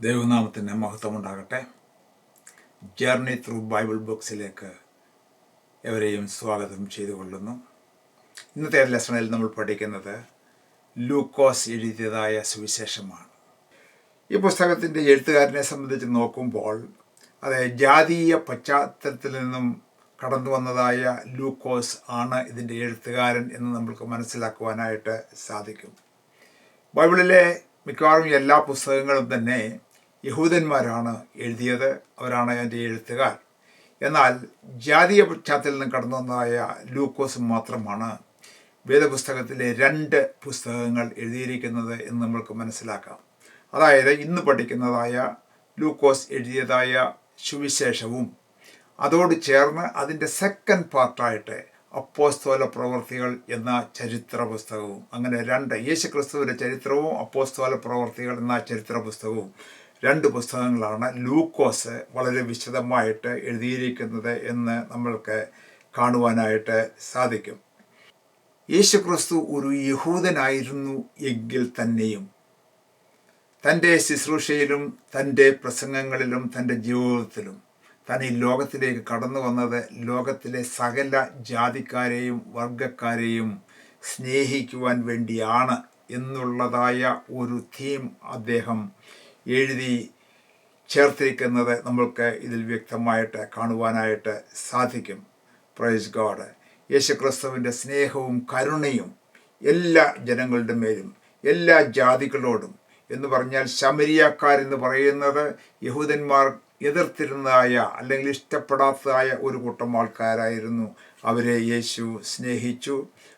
ദൈവനാമത്തിന് മഹത്വമുണ്ടാകട്ടെ. Journey through Bible ബുക്സിലേക്ക് എവരെയും സ്വാഗതം ചെയ്തുകൊള്ളുന്നു. ഇന്നത്തെ ലെസണിൽ നമ്മൾ പഠിക്കുന്നത് ലൂക്കോസ് എഴുതിയതായ സുവിശേഷമാണ്. ഈ പുസ്തകത്തിൻ്റെ എഴുത്തുകാരനെ സംബന്ധിച്ച് നോക്കുമ്പോൾ അത് ജാതീയ പശ്ചാത്തലത്തിൽ നിന്നും കടന്നു വന്നതായ ലൂക്കോസ് ആണ് ഇതിൻ്റെ എഴുത്തുകാരൻ എന്ന് നമ്മൾക്ക് മനസ്സിലാക്കുവാനായിട്ട് സാധിക്കും. ബൈബിളിലെ മിക്കവാറും എല്ലാ പുസ്തകങ്ങളും തന്നെ യഹൂദന്മാരാണ് എഴുതിയത്, അവരാണ് എൻ്റെ എഴുത്തുകാർ. എന്നാൽ ജാതീയ പശ്ചാത്തലത്തിൽ നിന്ന് കടന്നു വന്നതായ ലൂക്കോസ് മാത്രമാണ് വേദപുസ്തകത്തിലെ 2 പുസ്തകങ്ങൾ എഴുതിയിരിക്കുന്നത് എന്ന് നമ്മൾക്ക് മനസ്സിലാക്കാം. അതായത് ഇന്ന് പഠിക്കുന്നതായ ലൂക്കോസ് എഴുതിയതായ സുവിശേഷവും അതോട് ചേർന്ന് അതിൻ്റെ സെക്കൻഡ് പാർട്ടായിട്ട് അപ്പോസ്തല പ്രവൃത്തികൾ എന്ന ചരിത്ര പുസ്തകവും, അങ്ങനെ 2 യേശുക്രിസ്തുവിൻ്റെ ചരിത്രവും അപ്പോസ്തല പ്രവൃത്തികൾ എന്ന ചരിത്ര പുസ്തകവും 2 പുസ്തകങ്ങളാണ് ലൂക്കോസ് വളരെ വിശദമായിട്ട് എഴുതിയിരിക്കുന്നത് എന്ന് നമ്മൾക്ക് കാണുവാനായിട്ട് സാധിക്കും. യേശുക്രിസ്തു ഒരു യഹൂദനായിരുന്നു എങ്കിൽ തന്നെയും തൻ്റെ ശുശ്രൂഷയിലും തൻ്റെ പ്രസംഗങ്ങളിലും തൻ്റെ ജീവിതത്തിലും താൻ ഈ ലോകത്തിലേക്ക് കടന്നു വന്നത് ലോകത്തിലെ സകല ജാതിക്കാരെയും വർഗക്കാരെയും സ്നേഹിക്കുവാൻ വേണ്ടിയാണ് എന്നുള്ളതായ ഒരു തീം അദ്ദേഹം എഴുതി ചേർത്തിരിക്കുന്നത് നമ്മൾക്ക് ഇതിൽ വ്യക്തമായിട്ട് കാണുവാനായിട്ട് സാധിക്കും. Praise God. യേശുക്രിസ്തുവിൻ്റെ സ്നേഹവും കരുണയും എല്ലാ ജനങ്ങളുടെ മേലും, എല്ലാ ജാതികളോടും എന്ന് പറഞ്ഞാൽ ശമരിയാക്കാരെന്ന് പറയുന്നത് യഹൂദന്മാർ എതിർത്തിരുന്നതായ അല്ലെങ്കിൽ ഇഷ്ടപ്പെടാത്തതായ ഒരു കൂട്ടം ആൾക്കാരായിരുന്നു. അവരെ യേശു സ്നേഹിച്ചു.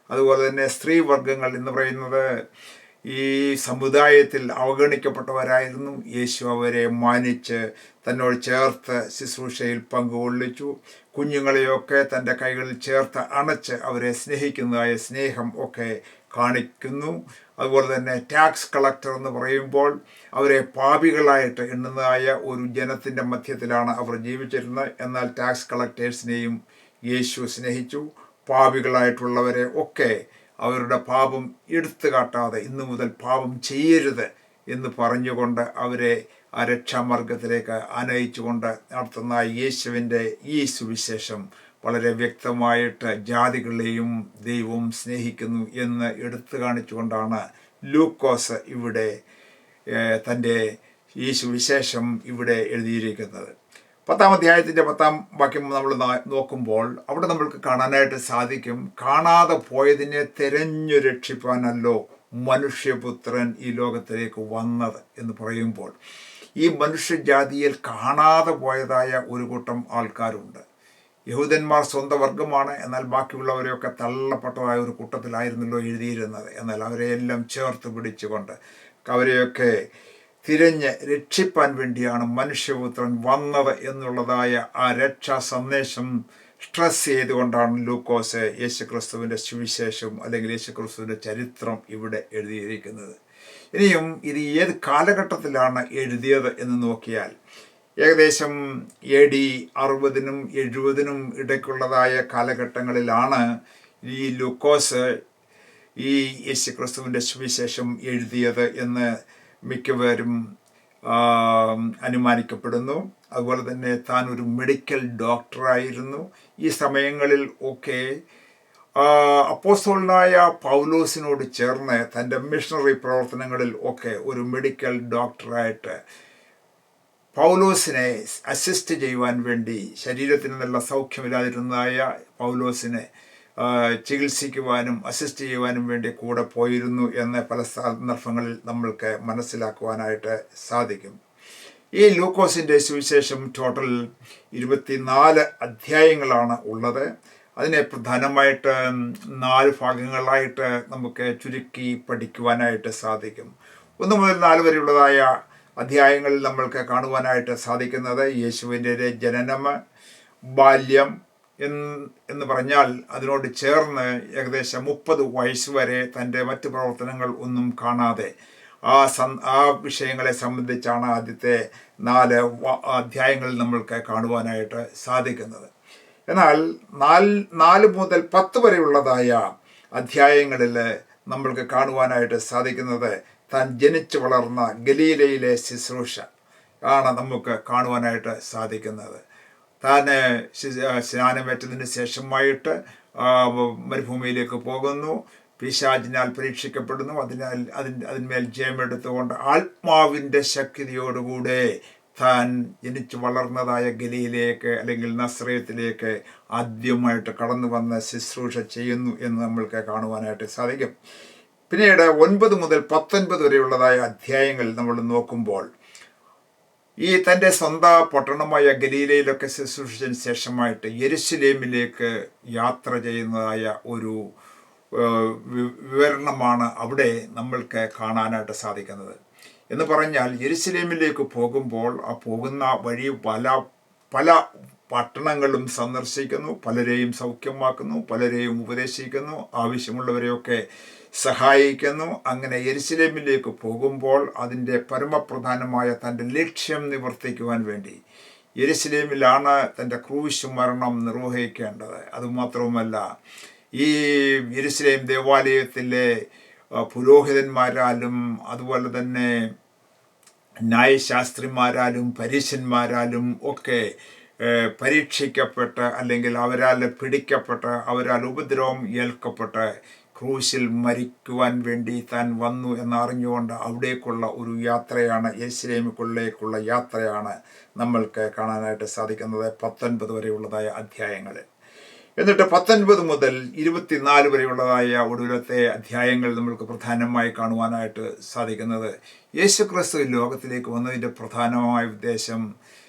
അതുപോലെ തന്നെ സ്ത്രീവർഗങ്ങൾ എന്ന് പറയുന്നത് ഈ സമുദായത്തിൽ അവഗണിക്കപ്പെട്ടവരായിരുന്നു. യേശു അവരെ മാനിച്ച് തന്നോട് ചേർത്ത് ശുശ്രൂഷയിൽ പങ്കുകൊള്ളിച്ചു. കുഞ്ഞുങ്ങളെയൊക്കെ തൻ്റെ കൈകളിൽ ചേർത്ത് അണച്ച് അവരെ സ്നേഹിക്കുന്നതായ സ്നേഹം ഒക്കെ കാണിക്കുന്നു. അതുപോലെ തന്നെ ടാക്സ് കളക്ടർ എന്ന് പറയുമ്പോൾ അവരെ പാപികളായിട്ട് എണ്ണുന്നതായ ഒരു ജനത്തിൻ്റെ മധ്യത്തിലാണ് അവർ ജീവിച്ചിരുന്നത്. എന്നാൽ ടാക്സ് കളക്ടേഴ്സിനെയും യേശു സ്നേഹിച്ചു. പാപികളായിട്ടുള്ളവരെ ഒക്കെ അവരുടെ പാപം എടുത്തു കാട്ടാതെ ഇന്നു മുതൽ പാപം ചെയ്യരുത് എന്ന് പറഞ്ഞുകൊണ്ട് അവരെ ആ രക്ഷാമാർഗത്തിലേക്ക് ആനയിച്ചുകൊണ്ട് നടത്തുന്ന യേശുവിൻ്റെ ഈ സുവിശേഷം വളരെ വ്യക്തമായിട്ട് ജാതികളെയും ദൈവം സ്നേഹിക്കുന്നു എന്ന് എടുത്തു കാണിച്ചുകൊണ്ടാണ് ലൂക്കോസ് ഇവിടെ തൻ്റെ ഈ സുവിശേഷം ഇവിടെ എഴുതിയിരിക്കുന്നത്. 10-ാം അധ്യായത്തിൻ്റെ 10-ാം വാക്യം നമ്മൾ നോക്കുമ്പോൾ അവിടെ നമ്മൾക്ക് കാണാനായിട്ട് സാധിക്കും, കാണാതെ പോയതിനെ തിരഞ്ഞു രക്ഷിപ്പാനല്ലോ മനുഷ്യപുത്രൻ ഈ ലോകത്തിലേക്ക് വന്നത് എന്ന് പറയുമ്പോൾ ഈ മനുഷ്യജാതിയിൽ കാണാതെ പോയതായ ഒരു കൂട്ടം ആൾക്കാരുണ്ട്. യഹൂദന്മാർ സ്വന്തം വർഗമാണ്, എന്നാൽ ബാക്കിയുള്ളവരെയൊക്കെ തള്ളപ്പെട്ടതായ ഒരു കൂട്ടത്തിലായിരുന്നല്ലോ എഴുതിയിരുന്നത്. എന്നാൽ അവരെയെല്ലാം ചേർത്ത് പിടിച്ചുകൊണ്ട് അവരെയൊക്കെ തിരഞ്ഞ് രക്ഷിപ്പാൻ വേണ്ടിയാണ് മനുഷ്യപുത്രൻ വന്നത് എന്നുള്ളതായ ആ രക്ഷാ സന്ദേശം സ്ട്രെസ് ചെയ്തുകൊണ്ടാണ് ലൂക്കോസ് യേശുക്രിസ്തുവിൻ്റെ സുവിശേഷം അല്ലെങ്കിൽ യേശുക്രിസ്തുവിൻ്റെ ചരിത്രം ഇവിടെ എഴുതിയിരിക്കുന്നത്. ഇനിയും ഇത് ഏത് കാലഘട്ടത്തിലാണ് എഴുതിയത് എന്ന് നോക്കിയാൽ ഏകദേശം AD 60-നും 70-നും ഇടയ്ക്കുള്ളതായ കാലഘട്ടങ്ങളിലാണ് ഈ ലൂക്കോസ് ഈ യേശുക്രിസ്തുവിൻ്റെ സുവിശേഷം എഴുതിയത് എന്ന് മിക്കവരും അനുമാനിക്കപ്പെടുന്നു. അതുപോലെ തന്നെ താൻ ഒരു മെഡിക്കൽ ഡോക്ടറായിരുന്നു. ഈ സമയങ്ങളിൽ ഒക്കെ അപ്പോസ്തലനായ പൗലോസിനോട് ചേർന്ന് തൻ്റെ മിഷണറി പ്രവർത്തനങ്ങളിൽ ഒക്കെ ഒരു മെഡിക്കൽ ഡോക്ടറായിട്ട് പൗലോസിനെ അസിസ്റ്റ് ചെയ്യുവാൻ വേണ്ടി, ശരീരത്തിന് നല്ല സൗഖ്യമില്ലാതിരുന്നതായ പൗലോസിനെ ചികിത്സിക്കുവാനും അസിസ്റ്റ് ചെയ്യുവാനും വേണ്ടി കൂടെ പോയിരുന്നു എന്ന് പല സന്ദർഭങ്ങളിൽ നമ്മൾക്ക് മനസ്സിലാക്കുവാനായിട്ട് സാധിക്കും. ഈ ലൂക്കോസിൻ്റെ സുവിശേഷം ടോട്ടൽ 24 അധ്യായങ്ങളാണ് ഉള്ളത്. അതിനെ പ്രധാനമായിട്ട് 4 ഭാഗങ്ങളായിട്ട് നമുക്ക് ചുരുക്കി പഠിക്കുവാനായിട്ട് സാധിക്കും. 1 മുതൽ 4 വരെയുള്ളതായ അധ്യായങ്ങളിൽ നമ്മൾക്ക് കാണുവാനായിട്ട് സാധിക്കുന്നത് യേശുവിൻ്റെ ജനനം, ബാല്യം എന്ന് പറഞ്ഞാൽ അതിനോട് ചേർന്ന് ഏകദേശം 30 വയസ്സ് വരെ തൻ്റെ മറ്റ് പ്രവർത്തനങ്ങൾ ഒന്നും കാണാതെ ആ വിഷയങ്ങളെ സംബന്ധിച്ചാണ് ആദ്യത്തെ 4 അധ്യായങ്ങളിൽ നമ്മൾക്ക് കാണുവാനായിട്ട് സാധിക്കുന്നത്. എന്നാൽ 4 മുതൽ 10 വരെയുള്ളതായ അധ്യായങ്ങളിൽ നമ്മൾക്ക് കാണുവാനായിട്ട് സാധിക്കുന്നത് താൻ ജനിച്ചു വളർന്ന ഗലീലയിലെ ശുശ്രൂഷ, ആണ് നമുക്ക് കാണുവാനായിട്ട് സാധിക്കുന്നത്. താൻ സ്നാനമേറ്റതിന് ശേഷമായിട്ട് മരുഭൂമിയിലേക്ക് പോകുന്നു, പിശാചിനാൽ പരീക്ഷിക്കപ്പെടുന്നു. അതിന്മേൽ ജയമെടുത്തുകൊണ്ട് ആത്മാവിൻ്റെ ശക്തിയോടുകൂടെ താൻ ജനിച്ചു വളർന്നതായ ഗലീലയിലേക്ക് അല്ലെങ്കിൽ നസ്രയത്തിലേക്ക് ആദ്യമായിട്ട് കടന്നു വന്ന് ശുശ്രൂഷ ചെയ്യുന്നു എന്ന് നമ്മൾക്ക് കാണുവാനായിട്ട് സാധിക്കും. പിന്നീട് 9 മുതൽ 19 വരെയുള്ളതായ അധ്യായങ്ങൾ നമ്മൾ നോക്കുമ്പോൾ ഈ തൻ്റെ സ്വന്തം പട്ടണമായ ഗലീലയിലൊക്കെ ശുശ്രൂഷിച്ചതിന് ശേഷമായിട്ട് യെരുശലേമിലേക്ക് യാത്ര ചെയ്യുന്നതായ ഒരു വിവരണമാണ് അവിടെ നമ്മൾക്ക് കാണാനായിട്ട് സാധിക്കുന്നത്. എന്ന് പറഞ്ഞാൽ യെരുശലേമിലേക്ക് പോകുമ്പോൾ ആ പോകുന്ന വഴി പല പട്ടണങ്ങളും സന്ദർശിക്കുന്നു, പലരെയും സൗഖ്യമാക്കുന്നു, പലരെയും ഉപദേശിക്കുന്നു, ആവശ്യമുള്ളവരെയൊക്കെ സഹായിക്കുന്നു. അങ്ങനെ യെരുശലേമിലേക്ക് പോകുമ്പോൾ അതിൻ്റെ പരമപ്രധാനമായ തൻ്റെ ലക്ഷ്യം നിവർത്തിക്കുവാൻ വേണ്ടി യെരുശലേമിലാണ് തൻ്റെ ക്രൂശ് മരണം നിർവഹിക്കേണ്ടത്. അതുമാത്രവുമല്ല, ഈ യെരുശലേം ദേവാലയത്തിലെ പുരോഹിതന്മാരാലും അതുപോലെ തന്നെ ന്യായശാസ്ത്രിമാരാലും പരീശന്മാരാലും ഒക്കെ പരീക്ഷിക്കപ്പെട്ട് അല്ലെങ്കിൽ അവരാൽ പിടിക്കപ്പെട്ട് അവരാൽ ഉപദ്രവം ഏൽക്കപ്പെട്ട് ക്രൂശിൽ മരിക്കുവാൻ വേണ്ടി താൻ വന്നു എന്നറിഞ്ഞുകൊണ്ട് അവിടേക്കുള്ള ഒരു യാത്രയാണ്, യെരുശലേമിലേക്കുള്ള യാത്രയാണ് നമ്മൾക്ക് കാണാനായിട്ട് സാധിക്കുന്നത് 19 വരെയുള്ളതായ അധ്യായങ്ങളിൽ. എന്നിട്ട് 19 മുതൽ 24 വരെയുള്ളതായ ഒടുവിലത്തെ അധ്യായങ്ങൾ നമ്മൾക്ക് പ്രധാനമായി കാണുവാനായിട്ട് സാധിക്കുന്നത് യേശുക്രിസ്തു ലോകത്തിലേക്ക് വന്നതിൻ്റെ പ്രധാനമായ ഉദ്ദേശം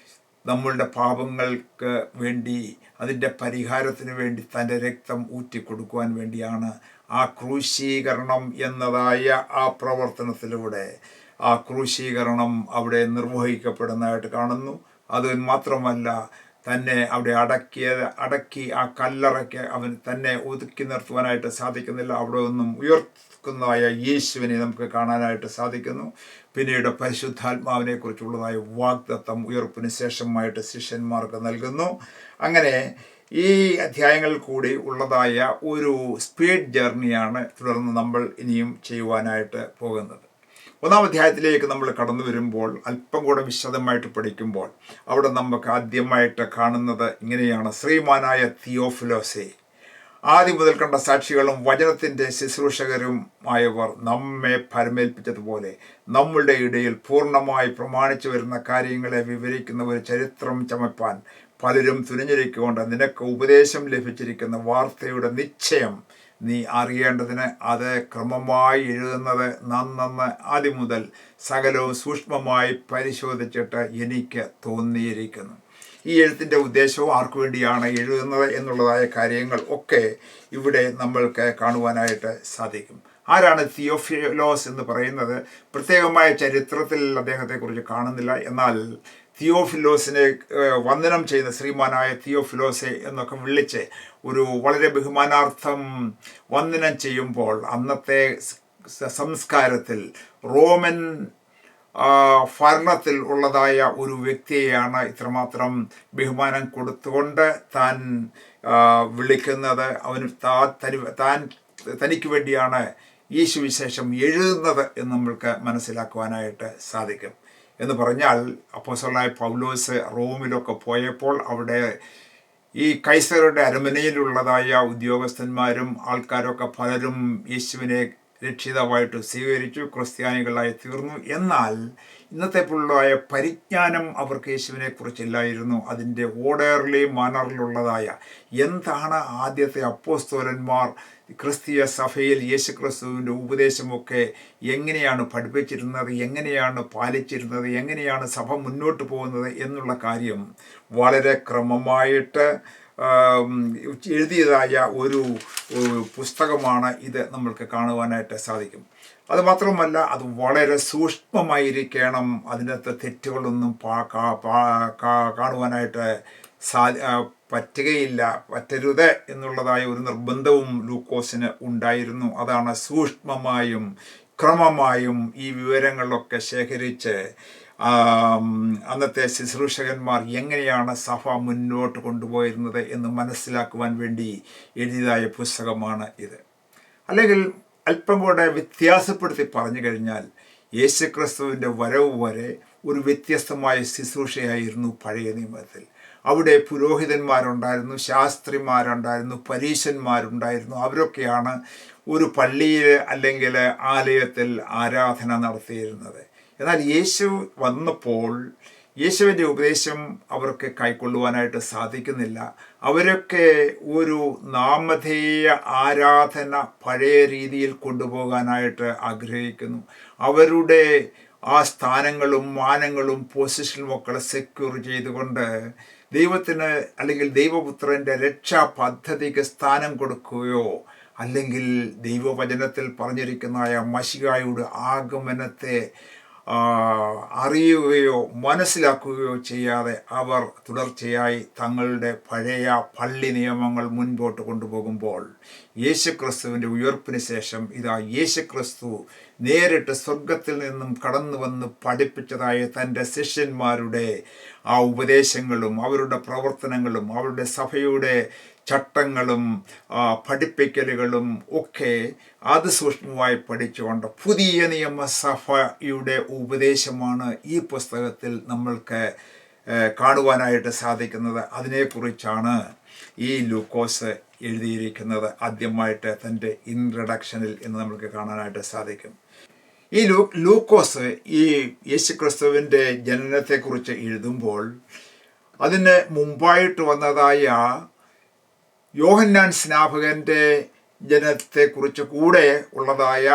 നമ്മളുടെ പാപങ്ങൾക്ക് വേണ്ടി, അതിൻ്റെ പരിഹാരത്തിന് വേണ്ടി തൻ്റെ രക്തം ഊറ്റിക്കൊടുക്കുവാൻ വേണ്ടിയാണ്. ആ ക്രൂശീകരണം എന്നതായ ആ പ്രവർത്തനത്തിലൂടെ ആ ക്രൂശീകരണം അവിടെ നിർവഹിക്കപ്പെടുന്നതായിട്ട് കാണുന്നു. അത് മാത്രമല്ല, തന്നെ അവിടെ അടക്കി ആ കല്ലറയ്ക്ക് അവൻ തന്നെ ഒതുക്കി നിർത്തുവാനായിട്ട് സാധിക്കുന്നില്ല. അവിടെ ഒന്നും ഉയർത്തുന്നതായ യേശുവിനെ നമുക്ക് കാണാനായിട്ട് സാധിക്കുന്നു. പിന്നീട് പരിശുദ്ധാത്മാവിനെ കുറിച്ചുള്ളതായ വാഗ്ദത്തം ഉയർപ്പിന് ശേഷമായിട്ട് ശിഷ്യന്മാർക്ക് നൽകുന്നു. അങ്ങനെ ഈ അധ്യായങ്ങളിൽ കൂടി ഉള്ളതായ ഒരു സ്പീഡ് ജേർണിയാണ് തുടർന്ന് നമ്മൾ ഇനിയും ചെയ്യുവാനായിട്ട് പോകുന്നത്. 1-ാം അധ്യായത്തിലേക്ക് നമ്മൾ കടന്നു വരുമ്പോൾ അല്പം കൂടെ വിശദമായിട്ട് പഠിക്കുമ്പോൾ അവിടെ നമുക്ക് ആദ്യമായിട്ട് കാണുന്നത് ഇങ്ങനെയാണ്: ശ്രീമാനായ തിയോഫിലോസേ, ആദ്യം മുതൽ കണ്ട സാക്ഷികളും വചനത്തിൻ്റെ ശുശ്രൂഷകരുമായവർ നമ്മെ ഭരമേൽപ്പിച്ചതുപോലെ നമ്മളുടെ ഇടയിൽ പൂർണ്ണമായി പ്രമാണിച്ചു വരുന്ന കാര്യങ്ങളെ വിവരിക്കുന്ന ഒരു ചരിത്രം ചമപ്പാൻ പലരും തുനിഞ്ഞിരിക്കൊണ്ട് നിനക്ക് ഉപദേശം ലഭിച്ചിരിക്കുന്ന വാർത്തയുടെ നിശ്ചയം നീ അറിയേണ്ടതിന് അത് ക്രമമായി എഴുതുന്നത് നന്ന് ആദ്യം മുതൽ സകലവും സൂക്ഷ്മമായി പരിശോധിച്ചിട്ട് എനിക്ക് തോന്നിയിരിക്കുന്നു. ഈ എഴുത്തിൻ്റെ ഉദ്ദേശവും ആർക്കു വേണ്ടിയാണ് എഴുതുന്നത് എന്നുള്ളതായ കാര്യങ്ങൾ ഒക്കെ ഇവിടെ നമ്മൾക്ക് കാണുവാനായിട്ട് സാധിക്കും. ആരാണ് തിയോഫിലോസ് എന്ന് പറയുന്നത്? പ്രത്യേകമായ ചരിത്രത്തിൽ അദ്ദേഹത്തെക്കുറിച്ച് കാണുന്നില്ല. എന്നാൽ തിയോഫിലോസിനെ വന്ദനം ചെയ്യുന്ന ശ്രീമാനായ തിയോഫിലോസെ എന്നൊക്കെ വിളിച്ച് ഒരു വളരെ ബഹുമാനാർത്ഥം വന്ദനം ചെയ്യുമ്പോൾ അന്നത്തെ സംസ്കാരത്തിൽ റോമൻ ഭരണത്തിൽ ഉള്ളതായ ഒരു വ്യക്തിയെയാണ് ഇത്രമാത്രം ബഹുമാനം കൊടുത്തുകൊണ്ട് താൻ വിളിക്കുന്നത്. അവന് തനിക്ക് വേണ്ടിയാണ് ഈ സുവിശേഷം എഴുതുന്നത് എന്ന് നമ്മൾക്ക് മനസ്സിലാക്കുവാനായിട്ട് സാധിക്കും. എന്ന് പറഞ്ഞാൽ അപ്പോസ്തലനായ പൗലോസ് റോമിലൊക്കെ പോയപ്പോൾ അവിടെ ഈ കൈസറുടെ അരമനയിലുള്ളതായ ഉദ്യോഗസ്ഥന്മാരും ആൾക്കാരൊക്കെ പലരും യേശുവിനെ രക്ഷിതാവായിട്ട് സ്വീകരിച്ചു, ക്രിസ്ത്യാനികളായി തീർന്നു. എന്നാൽ ഇന്നത്തെ പോലുള്ളതായ പരിജ്ഞാനം അവർക്ക് യേശുവിനെ കുറിച്ചില്ലായിരുന്നു. അതിൻ്റെ ഓർഡർലി മാനറിലുള്ളതായ എന്താണ് ആദ്യത്തെ അപ്പോസ്തലന്മാർ ക്രിസ്തീയ സഭയിൽ യേശു ക്രിസ്തുവിൻ്റെ ഉപദേശമൊക്കെ എങ്ങനെയാണ് പഠിപ്പിച്ചിരുന്നത്, എങ്ങനെയാണ് പാലിച്ചിരുന്നത്, എങ്ങനെയാണ് സഭ മുന്നോട്ട് പോകുന്നത് എന്നുള്ള കാര്യം വളരെ ക്രമമായിട്ട് എഴുതിയതായ ഒരു പുസ്തകമാണ് ഇത്. നമ്മൾക്ക് കാണുവാനായിട്ട് സാധിക്കും. അതുമാത്രമല്ല, അത് വളരെ സൂക്ഷ്മമായിരിക്കണം. അതിനകത്ത് തെറ്റുകളൊന്നും കാണുവാനായിട്ട് പറ്റരുത് എന്നുള്ളതായ ഒരു നിർബന്ധവും ലൂക്കോസിന് ഉണ്ടായിരുന്നു. അതാണ് സൂക്ഷ്മമായും ക്രമമായും ഈ വിവരങ്ങളൊക്കെ ശേഖരിച്ച് അന്നത്തെ ശുശ്രൂഷകന്മാർ എങ്ങനെയാണ് സഭ മുന്നോട്ട് കൊണ്ടുപോയിരുന്നത് എന്ന് മനസ്സിലാക്കുവാൻ വേണ്ടി എഴുതിയതായ പുസ്തകമാണ് ഇത്. അല്ലെങ്കിൽ അല്പം കൂടെ വ്യത്യാസപ്പെടുത്തി പറഞ്ഞു കഴിഞ്ഞാൽ യേശുക്രിസ്തുവിൻ്റെ വരവ് വരെ ഒരു വ്യത്യസ്തമായ ശുശ്രൂഷയായിരുന്നു പഴയ നിയമത്തിൽ. അവിടെ പുരോഹിതന്മാരുണ്ടായിരുന്നു, ശാസ്ത്രിമാരുണ്ടായിരുന്നു, പരീശന്മാരുണ്ടായിരുന്നു. അവരൊക്കെയാണ് ഒരു പള്ളിയിൽ അല്ലെങ്കിൽ ആലയത്തിൽ ആരാധന നടത്തിയിരുന്നത്. എന്നാൽ യേശു വന്നപ്പോൾ യേശുവിൻ്റെ ഉപദേശം അവർക്ക് കൈക്കൊള്ളുവാനായിട്ട് സാധിക്കുന്നില്ല. അവരൊക്കെ ഒരു നാമധേയ ആരാധന പഴയ രീതിയിൽ കൊണ്ടുപോകാനായിട്ട് ആഗ്രഹിക്കുന്നു. അവരുടെ ആ സ്ഥാനങ്ങളും മാനങ്ങളും പൊസിഷനും ഒക്കെ സെക്യൂർ ചെയ്തുകൊണ്ട് ദൈവത്തിന് അല്ലെങ്കിൽ ദൈവപുത്രൻ്റെ രക്ഷാ പദ്ധതിക്ക് സ്ഥാനം കൊടുക്കുകയോ അല്ലെങ്കിൽ ദൈവവചനത്തിൽ പറഞ്ഞിരിക്കുന്നതായ മശിഹായുടെ ആഗമനത്തെ അറിയുകയോ മനസ്സിലാക്കുകയോ ചെയ്യാതെ അവർ തുടർച്ചയായി തങ്ങളുടെ പഴയ പള്ളി നിയമങ്ങൾ മുൻപോട്ട് കൊണ്ടുപോകുമ്പോൾ യേശുക്രിസ്തുവിൻ്റെ ഉയർപ്പിന് ശേഷം ഇതാ യേശുക്രിസ്തു നേരിട്ട് സ്വർഗത്തിൽ നിന്നും കടന്നു വന്ന് പഠിപ്പിച്ചതായ തൻ്റെ ശിഷ്യന്മാരുടെ ആ ഉപദേശങ്ങളും അവരുടെ പ്രവർത്തനങ്ങളും അവരുടെ സഭയുടെ ചട്ടങ്ങളും പഠിപ്പിക്കലുകളും ഒക്കെ അതിസൂക്ഷ്മമായി പഠിച്ചുകൊണ്ട് പുതിയ നിയമസഭയുടെ ഉപദേശമാണ് ഈ പുസ്തകത്തിൽ നമ്മൾക്ക് കാണുവാനായിട്ട് സാധിക്കുന്നത്. അതിനെക്കുറിച്ചാണ് ഈ ലൂക്കോസ് എഴുതിയിരിക്കുന്നത് ആദ്യമായിട്ട് തൻ്റെ ഇൻട്രഡക്ഷനിൽ എന്ന് നമുക്ക് കാണാനായിട്ട് സാധിക്കും. ഈ ലൂക്കോസ് ഈ യേശുക്രിസ്തുവിൻ്റെ ജനനത്തെക്കുറിച്ച് എഴുതുമ്പോൾ അതിന് മുമ്പായിട്ട് വന്നതായ യോഹന്നാൻ സ്നാപകൻ്റെ ജനനത്തെക്കുറിച്ച് കൂടെ ഉള്ളതായ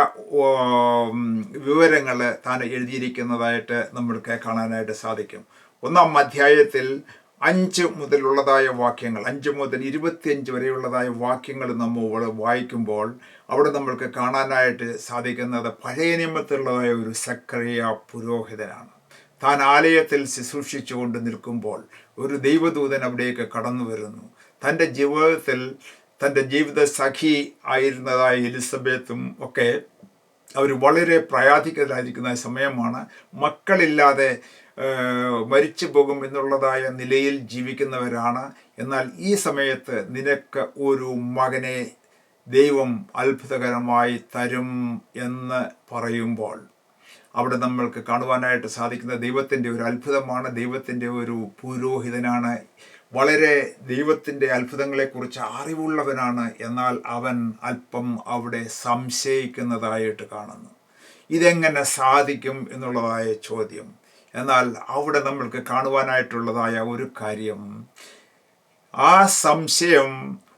വിവരങ്ങൾ താൻ എഴുതിയിരിക്കുന്നതായിട്ട് നമ്മൾക്ക് കാണാനായിട്ട് സാധിക്കും. 1-ാം അധ്യായത്തിൽ 5 മുതലുള്ളതായ വാക്യങ്ങൾ, 5 മുതൽ 25 വരെയുള്ളതായ വാക്യങ്ങൾ നമ്മൾ വായിക്കുമ്പോൾ അവിടെ നമ്മൾക്ക് കാണാനായിട്ട് സാധിക്കുന്നത് പഴയ നിയമത്തിലുള്ളതായ ഒരു സക്കറിയ പുരോഹിതനാണ്. താൻ ആലയത്തിൽ ശുശ്രൂഷിച്ചു കൊണ്ട് നിൽക്കുമ്പോൾ ഒരു ദൈവദൂതൻ അവിടേക്ക് കടന്നു വരുന്നു. തൻ്റെ ജീവിതത്തിൽ തൻ്റെ ജീവിത സഖി ആയിരുന്നതായ എലിസബത്തും ഒക്കെ അവർ വളരെ പ്രയാധികരായിരിക്കുന്ന സമയമാണ്. മക്കളില്ലാതെ മരിച്ചു പോകും എന്നുള്ളതായ നിലയിൽ ജീവിക്കുന്നവരാണ്. എന്നാൽ ഈ സമയത്ത് നിനക്ക് ഒരു മകനെ ദൈവം അത്ഭുതകരമായി തരും എന്ന് പറയുമ്പോൾ അവിടെ നമ്മൾക്ക് കാണുവാനായിട്ട് സാധിക്കുന്ന ദൈവത്തിൻ്റെ ഒരു അത്ഭുതമാണ്. ദൈവത്തിൻ്റെ ഒരു പുരോഹിതനാണ്, വളരെ ദൈവത്തിൻ്റെ അത്ഭുതങ്ങളെക്കുറിച്ച് അറിവുള്ളവനാണ്. എന്നാൽ അവൻ അല്പം അവിടെ സംശയിക്കുന്നതായിട്ട് കാണുന്നു. ഇതെങ്ങനെ സാധിക്കും എന്നുള്ളതായ ചോദ്യം. എന്നാൽ അവിടെ നമ്മൾക്ക് കാണുവാനായിട്ടുള്ളതായ ഒരു കാര്യം, ആ സംശയം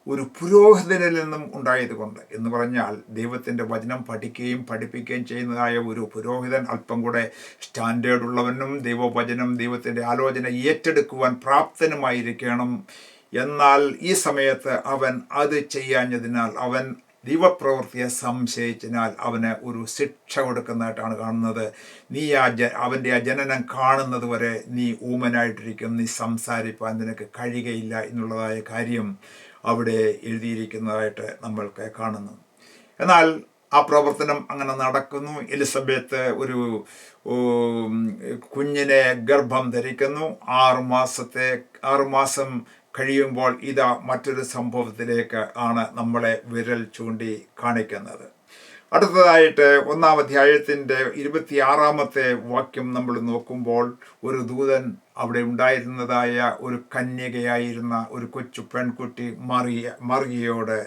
ഒരു പുരോഹിതനിൽ നിന്നും ഉണ്ടായതുകൊണ്ട് എന്ന് പറഞ്ഞാൽ ദൈവത്തിൻ്റെ വചനം പഠിക്കുകയും പഠിപ്പിക്കുകയും ചെയ്യുന്നതായ ഒരു പുരോഹിതൻ അല്പം കൂടെ സ്റ്റാൻഡേർഡ് ഉള്ളവനും ദൈവവചനം ദൈവത്തിൻ്റെ ആലോചന ഏറ്റെടുക്കുവാൻ പ്രാപ്തനുമായിരിക്കണം. എന്നാൽ ഈ സമയത്ത് അവൻ അത് ചെയ്യാഞ്ഞതിനാൽ, അവൻ ദൈവപ്രവൃത്തിയെ സംശയിച്ചതിനാൽ അവന് ഒരു ശിക്ഷ കൊടുക്കുന്നതായിട്ടാണ് കാണുന്നത്. നീ അവൻ്റെ ആ ജനനം കാണുന്നത് വരെ നീ ഊമനായിട്ടിരിക്കും, നീ സംസാരിപ്പാൻ നിനക്ക് കഴിയുകയില്ല എന്നുള്ളതായ കാര്യം അവിടെ എഴുതിയിരിക്കുന്നതായിട്ട് നമ്മൾക്ക് കാണുന്നു. എന്നാൽ ആ പ്രവർത്തനം അങ്ങനെ നടക്കുന്നു. എലിസബത്ത് ഒരു കുഞ്ഞിനെ ഗർഭം ധരിക്കുന്നു. 6 മാസം കഴിയുമ്പോൾ ഇതാ മറ്റൊരു സംഭവത്തിലേക്ക് ആണ് നമ്മളെ വിരൽ ചൂണ്ടി കാണിക്കുന്നത്. അടുത്തതായിട്ട് 1-ാം അധ്യായത്തിൻ്റെ 26-ാമത്തെ വാക്യം നമ്മൾ നോക്കുമ്പോൾ ഒരു ദൂതൻ അവിടെ ഉണ്ടായിരുന്നതായ ഒരു കന്യകയായിരുന്ന ഒരു കൊച്ചു പെൺകുട്ടി മറിയയോട്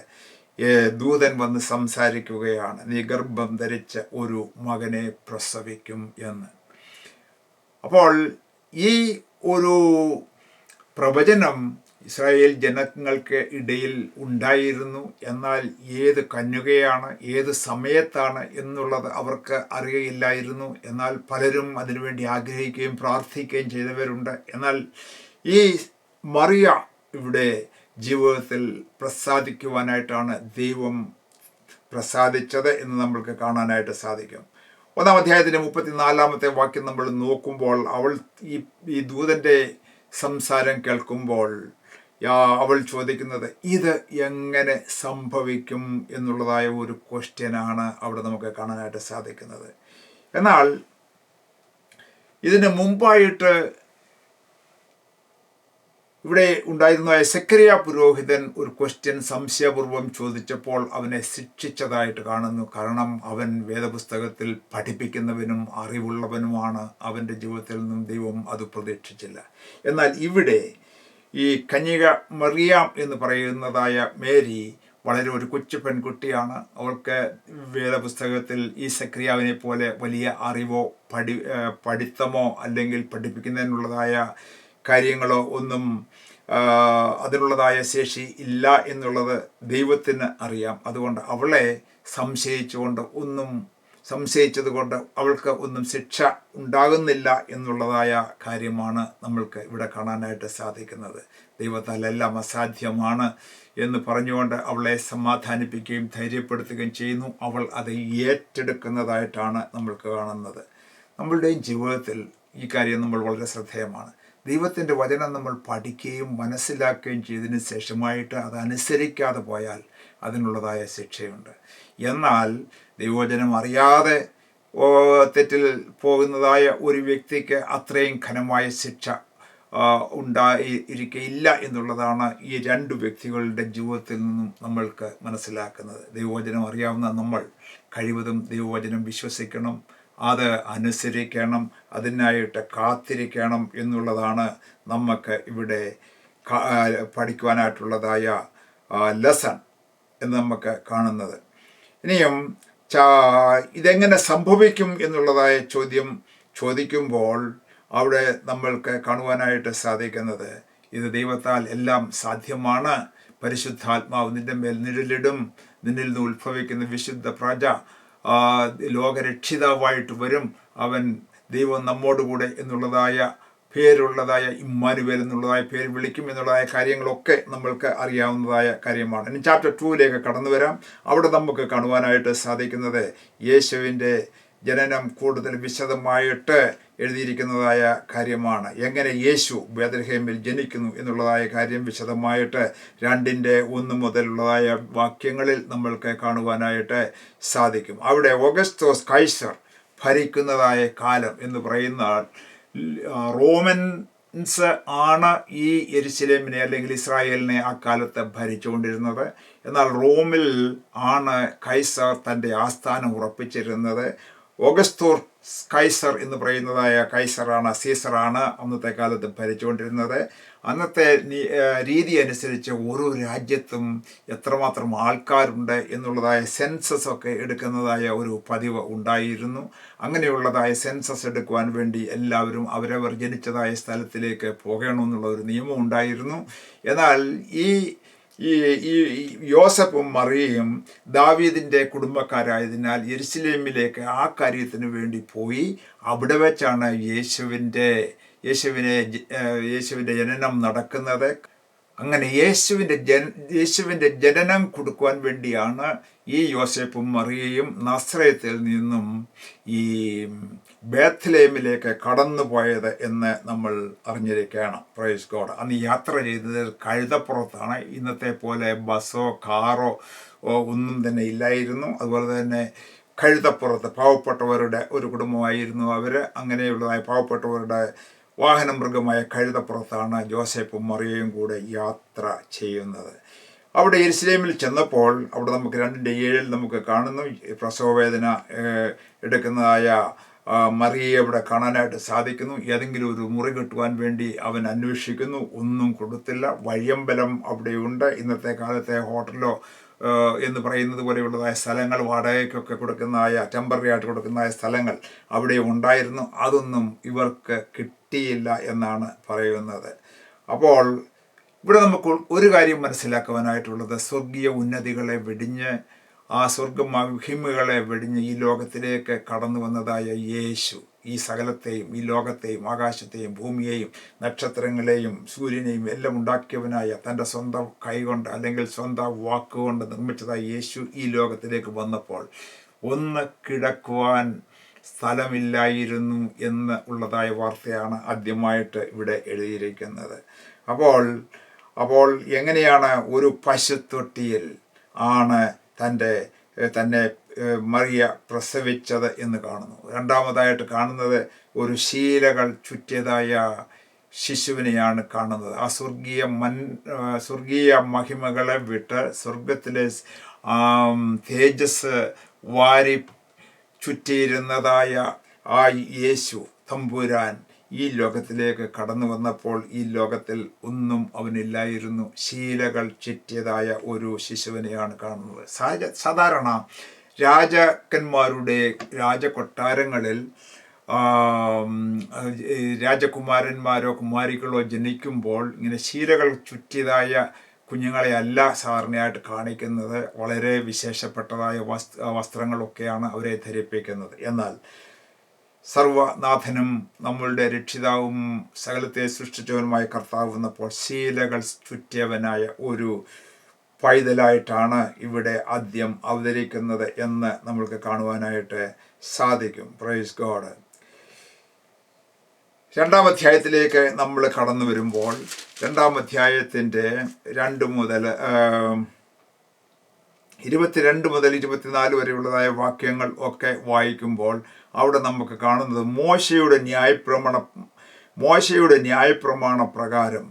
ദൂതൻ വന്ന് സംസാരിക്കുകയാണ്, നീ ഗർഭം ധരിച്ച ഒരു മകനെ പ്രസവിക്കും എന്ന്. അപ്പോൾ ഈ ഒരു പ്രവചനം ഇസ്രായേൽ ജനങ്ങൾക്ക് ഇടയിൽ ഉണ്ടായിരുന്നു. എന്നാൽ ഏത് കന്യകയാണ്, ഏത് സമയത്താണ് എന്നുള്ളത് അവർക്ക് അറിയില്ലായിരുന്നു. എന്നാൽ പലരും അതിനുവേണ്ടി ആഗ്രഹിക്കുകയും പ്രാർത്ഥിക്കുകയും ചെയ്തവരുണ്ട്. എന്നാൽ ഈ മറിയ ഇവിടെ ജീവിതത്തിൽ പ്രസാദിക്കുവാനായിട്ടാണ് ദൈവം പ്രസാദിച്ചത് എന്ന് നമ്മൾക്ക് കാണാനായിട്ട് സാധിക്കും. 1-ാം അധ്യായത്തിൻ്റെ 34-ാമത്തെ വാക്യം നമ്മൾ നോക്കുമ്പോൾ അവൾ ഈ ദൂതൻ്റെ സംസാരം കേൾക്കുമ്പോൾ അവൾ ചോദിക്കുന്നത് ഇത് എങ്ങനെ സംഭവിക്കും എന്നുള്ളതായ ഒരു ക്വസ്റ്റ്യനാണ് അവിടെ നമുക്ക് കാണാനായിട്ട് സാധിക്കുന്നത്. എന്നാൽ ഇതിന് മുമ്പായിട്ട് ഇവിടെ ഉണ്ടായിരുന്ന സെക്കരിയ പുരോഹിതൻ ഒരു ക്വസ്റ്റ്യൻ സംശയപൂർവ്വം ചോദിച്ചപ്പോൾ അവനെ ശിക്ഷിച്ചതായിട്ട് കാണുന്നു. കാരണം അവൻ വേദപുസ്തകത്തിൽ പഠിപ്പിക്കുന്നവനും അറിവുള്ളവനുമാണ്. അവൻ്റെ ജീവിതത്തിൽ നിന്നും ദൈവം അത് പ്രതീക്ഷിച്ചില്ല. എന്നാൽ ഇവിടെ ഈ കന്യക മറിയാം എന്ന് പറയുന്നതായ മേരി വളരെ ഒരു കൊച്ചു പെൺകുട്ടിയാണ്. അവൾക്ക് വേദപുസ്തകത്തിൽ ഈ സെക്രിയാവിനെ പോലെ വലിയ അറിവോ പഠിത്തമോ അല്ലെങ്കിൽ പഠിപ്പിക്കുന്നതിനുള്ളതായ കാര്യങ്ങളോ ഒന്നും അതിനുള്ളതായ ശേഷി ഇല്ല എന്നുള്ളത് ദൈവത്തിന് അറിയാം. അതുകൊണ്ട് അവളെ സംശയിച്ചത് കൊണ്ട് അവൾക്ക് ഒന്നും ശിക്ഷ ഉണ്ടാകുന്നില്ല എന്നുള്ളതായ കാര്യമാണ് നമ്മൾക്ക് ഇവിടെ കാണാനായിട്ട് സാധിക്കുന്നത്. ദൈവത്താൽ എല്ലാം അസാധ്യമാണ് എന്ന് പറഞ്ഞുകൊണ്ട് അവളെ സമാധാനിപ്പിക്കുകയും ധൈര്യപ്പെടുത്തുകയും ചെയ്യുന്നു. അവൾ അത് ഏറ്റെടുക്കുന്നതായിട്ടാണ് നമ്മൾക്ക് കാണുന്നത്. നമ്മളുടെയും ജീവിതത്തിൽ ഈ കാര്യം നമ്മൾ വളരെ ശ്രദ്ധേയമാണ്. ദൈവത്തിൻ്റെ വചനം നമ്മൾ പഠിക്കുകയും മനസ്സിലാക്കുകയും ചെയ്തതിന് ശേഷമായിട്ട് അത് അനുസരിക്കാതെ പോയാൽ അതിനുള്ളതായ ശിക്ഷയുണ്ട്. എന്നാൽ ദൈവവചനം അറിയാതെ തെറ്റിൽ പോകുന്നതായ ഒരു വ്യക്തിക്ക് അത്രയും ഘനമായ ശിക്ഷ ഉണ്ടായിരിക്കയില്ല എന്നുള്ളതാണ് ഈ രണ്ട് വ്യക്തികളുടെ ജീവിതത്തിൽ നിന്നും നമ്മൾക്ക് മനസ്സിലാക്കുന്നത്. ദൈവവചനം അറിയാവുന്ന നമ്മൾ കഴിവതും ദൈവവചനം വിശ്വസിക്കണം, അത് അനുസരിക്കണം, അതിനായിട്ട് കാത്തിരിക്കണം എന്നുള്ളതാണ് നമുക്ക് ഇവിടെ പഠിക്കുവാനായിട്ടുള്ളതായ ലെസൺ എന്ന് നമുക്ക് കാണുന്നത്. ഇനിയും ഇതെങ്ങനെ സംഭവിക്കും എന്നുള്ളതായ ചോദ്യം ചോദിക്കുമ്പോൾ അവിടെ നമ്മൾക്ക് കാണുവാനായിട്ട് സാധിക്കുന്നത് ഇത് ദൈവത്താൽ എല്ലാം സാധ്യമാണ്. പരിശുദ്ധാത്മാവ് നിന്റെ മേൽ നിഴലിടും, നിന്നിൽ നിന്ന് ഉത്ഭവിക്കുന്ന വിശുദ്ധ പ്രജ ലോകരക്ഷിതാവായിട്ട് വരും, അവൻ ദൈവം നമ്മോടുകൂടെ എന്നുള്ളതായ പേരുള്ളതായ ഇമ്മാനുവേൽ എന്നുള്ളതായ പേര് വിളിക്കും എന്നുള്ളതായ കാര്യങ്ങളൊക്കെ നമ്മൾക്ക് അറിയാവുന്നതായ കാര്യമാണ്. ഇനി ചാപ്റ്റർ 2 കടന്നു വരാം. അവിടെ നമുക്ക് കാണുവാനായിട്ട് സാധിക്കുന്നത് യേശുവിൻ്റെ ജനനം കൂടുതൽ വിശദമായിട്ട് എഴുതിയിരിക്കുന്നതായ കാര്യമാണ്. എങ്ങനെ യേശു ബേത്ലഹേമിൽ ജനിക്കുന്നു എന്നുള്ളതായ കാര്യം വിശദമായിട്ട് 2:1 മുതലുള്ളതായ വാക്യങ്ങളിൽ നമ്മൾക്ക് കാണുവാനായിട്ട് സാധിക്കും. അവിടെ ഓഗസ്തോസ് കൈസർ ഭരിക്കുന്നതായ കാലം എന്ന് പറയുന്ന റോമൻസ് ആണ് ഈ യെരുശലേമിനെ അല്ലെങ്കിൽ ഇസ്രായേലിനെ ആ കാലത്ത് ഭരിച്ചുകൊണ്ടിരുന്നത്. എന്നാൽ റോമിൽ ആണ് കൈസർ തൻ്റെ ആസ്ഥാനം ഉറപ്പിച്ചിരുന്നത്. ഓഗസ്തോസ് കൈസർ എന്ന് പറയുന്നതായ സീസറാണ് അന്നത്തെ കാലത്ത് ഭരിച്ചുകൊണ്ടിരുന്നത്. അന്നത്തെ രീതി അനുസരിച്ച് ഓരോ രാജ്യത്തും എത്രമാത്രം ആൾക്കാരുണ്ട് എന്നുള്ളതായ സെൻസസ് ഒക്കെ എടുക്കുന്നതായ ഒരു പതിവ് ഉണ്ടായിരുന്നു. അങ്ങനെയുള്ളതായ സെൻസസ് എടുക്കുവാൻ വേണ്ടി എല്ലാവരും അവരവർ ജനിച്ചതായ സ്ഥലത്തിലേക്ക് പോകണമെന്നുള്ള ഒരു നിയമം ഉണ്ടായിരുന്നു. എന്നാൽ ഈ യോസഫും മറിയയും ദാവീദിൻ്റെ കുടുംബക്കാരായതിനാൽ യെരുശലേമിലേക്ക് ആ കാര്യത്തിന് വേണ്ടി പോയി. അവിടെ വെച്ചാണ് യേശുവിൻ്റെ ജനനം നടക്കുന്നത്. അങ്ങനെ യേശുവിൻ്റെ ജനനം കൊടുക്കുവാൻ വേണ്ടിയാണ് ഈ യോസേഫും മറിയയും നസ്രയത്തിൽ നിന്നും ഈ ബേത്ലഹേമിലേക്ക് കടന്നുപോയത് എന്ന് നമ്മൾ അറിഞ്ഞിരിക്കുകയാണ്. Praise God. അന്ന് യാത്ര ചെയ്തത് കഴുതപ്പുറത്താണ്. ഇന്നത്തെ പോലെ ബസ്സോ കാറോ ഒന്നും തന്നെ ഇല്ലായിരുന്നു. അതുപോലെ തന്നെ കഴുതപ്പുറത്ത് പാവപ്പെട്ടവരുടെ ഒരു കുടുംബമായിരുന്നു അവർ. അങ്ങനെയുള്ളതായ പാവപ്പെട്ടവരുടെ വാഹന മൃഗമായ കഴുതപ്പുറത്താണ് ജോസഫും മറിയയും കൂടെ യാത്ര ചെയ്യുന്നത്. അവിടെ യെരുശലേമിൽ ചെന്നപ്പോൾ അവിടെ നമുക്ക് 2:7 നമുക്ക് കാണുന്നു. പ്രസവവേദന എടുക്കുന്നതായ മറിയയെ ഇവിടെ കാണാനായിട്ട് സാധിക്കുന്നു. ഏതെങ്കിലും ഒരു മുറി കിട്ടുവാൻ വേണ്ടി അവൻ അന്വേഷിക്കുന്നു, ഒന്നും കൊടുത്തില്ല. വഴിയമ്പലം അവിടെയുണ്ട്. ഇന്നത്തെ കാലത്തെ ഹോട്ടലോ എന്ന് പറയുന്നത് പോലെയുള്ളതായ സ്ഥലങ്ങൾ, വാടകയ്ക്കൊക്കെ കൊടുക്കുന്നതായ ടെമ്പററി ആയിട്ട് കൊടുക്കുന്നതായ സ്ഥലങ്ങൾ അവിടെ ഉണ്ടായിരുന്നു. അതൊന്നും ഇവർക്ക് കിട്ടിയില്ല എന്നാണ് പറയുന്നത്. അപ്പോൾ ഇവിടെ നമുക്ക് ഒരു കാര്യം മനസ്സിലാക്കുവാനായിട്ടുള്ളത്, സ്വർഗീയ ഉന്നതികളെ വെടിഞ്ഞ് ആ സ്വർഗമഹിമകളെ വെടിഞ്ഞ് ഈ ലോകത്തിലേക്ക് കടന്നു വന്നതായ യേശു ഈ സകലത്തെയും, ഈ ലോകത്തെയും, ആകാശത്തെയും, ഭൂമിയെയും, നക്ഷത്രങ്ങളെയും, സൂര്യനെയും എല്ലാം ഉണ്ടാക്കിയവനായ തൻ്റെ സ്വന്തം കൈകൊണ്ട് അല്ലെങ്കിൽ സ്വന്തം വാക്കുകൊണ്ട് നിർമ്മിച്ചതായ യേശു ഈ ലോകത്തിലേക്ക് വന്നപ്പോൾ ഒന്ന് കിടക്കുവാൻ സ്ഥലമില്ലായിരുന്നു എന്ന് ഉള്ളതായ വാർത്തയാണ് ആദ്യമായിട്ട് ഇവിടെ എഴുതിയിരിക്കുന്നത്. അപ്പോൾ എങ്ങനെയാണ് ഒരു പശുത്തൊട്ടിയിൽ ആണ് തന്നെ മറിയ പ്രസവിച്ചത് എന്ന് കാണുന്നു. രണ്ടാമതായിട്ട് കാണുന്നത് ഒരു ശീലകൾ ചുറ്റിയതായ ശിശുവിനെയാണ് കാണുന്നത്. ആ സ്വർഗീയ മഹിമകളെ വിട്ട് സ്വർഗത്തിലെ തേജസ് വാരി ചുറ്റിയിരുന്നതായ ആ യേശു തമ്പുരാൻ ഈ ലോകത്തിലേക്ക് കടന്നു വന്നപ്പോൾ ഈ ലോകത്തിൽ ഒന്നും അവനില്ലായിരുന്നു. ശീലകൾ ചുറ്റിയതായ ഒരു ശിശുവിനെയാണ് കാണുന്നത്. സാധാരണ രാജാക്കന്മാരുടെ രാജകൊട്ടാരങ്ങളിൽ രാജകുമാരന്മാരോ കുമാരികളോ ജനിക്കുമ്പോൾ ഇങ്ങനെ ശീലകൾ ചുറ്റിയതായ കുഞ്ഞുങ്ങളെ അല്ല സാധാരണയായിട്ട് കാണിക്കുന്നത്. വളരെ വിശേഷപ്പെട്ടതായ വസ്ത്രങ്ങളൊക്കെയാണ് അവരെ ധരിപ്പിക്കുന്നത്. എന്നാൽ സർവനാഥനും നമ്മളുടെ രക്ഷിതാവും സകലത്തെ സൃഷ്ടിച്ചവനുമായ കർത്താവ് വന്നപ്പോൾ ശീലകൾ ചുറ്റിയവനായ ഒരു പൈതലായിട്ടാണ് ഇവിടെ ആദ്യം അവതരിക്കുന്നത് എന്ന് നമ്മൾക്ക് കാണുവാനായിട്ട് സാധിക്കും. Praise God. 2-ാം അധ്യായത്തിലേക്ക് നമ്മൾ കടന്നു വരുമ്പോൾ 2-ാം അധ്യായത്തിൻ്റെ 22 മുതൽ 24 വരെയുള്ളതായ വാക്യങ്ങൾ ഒക്കെ വായിക്കുമ്പോൾ അവിടെ നമുക്ക് കാണുന്നത് മോശയുടെ ന്യായപ്രമാണ പ്രകാരം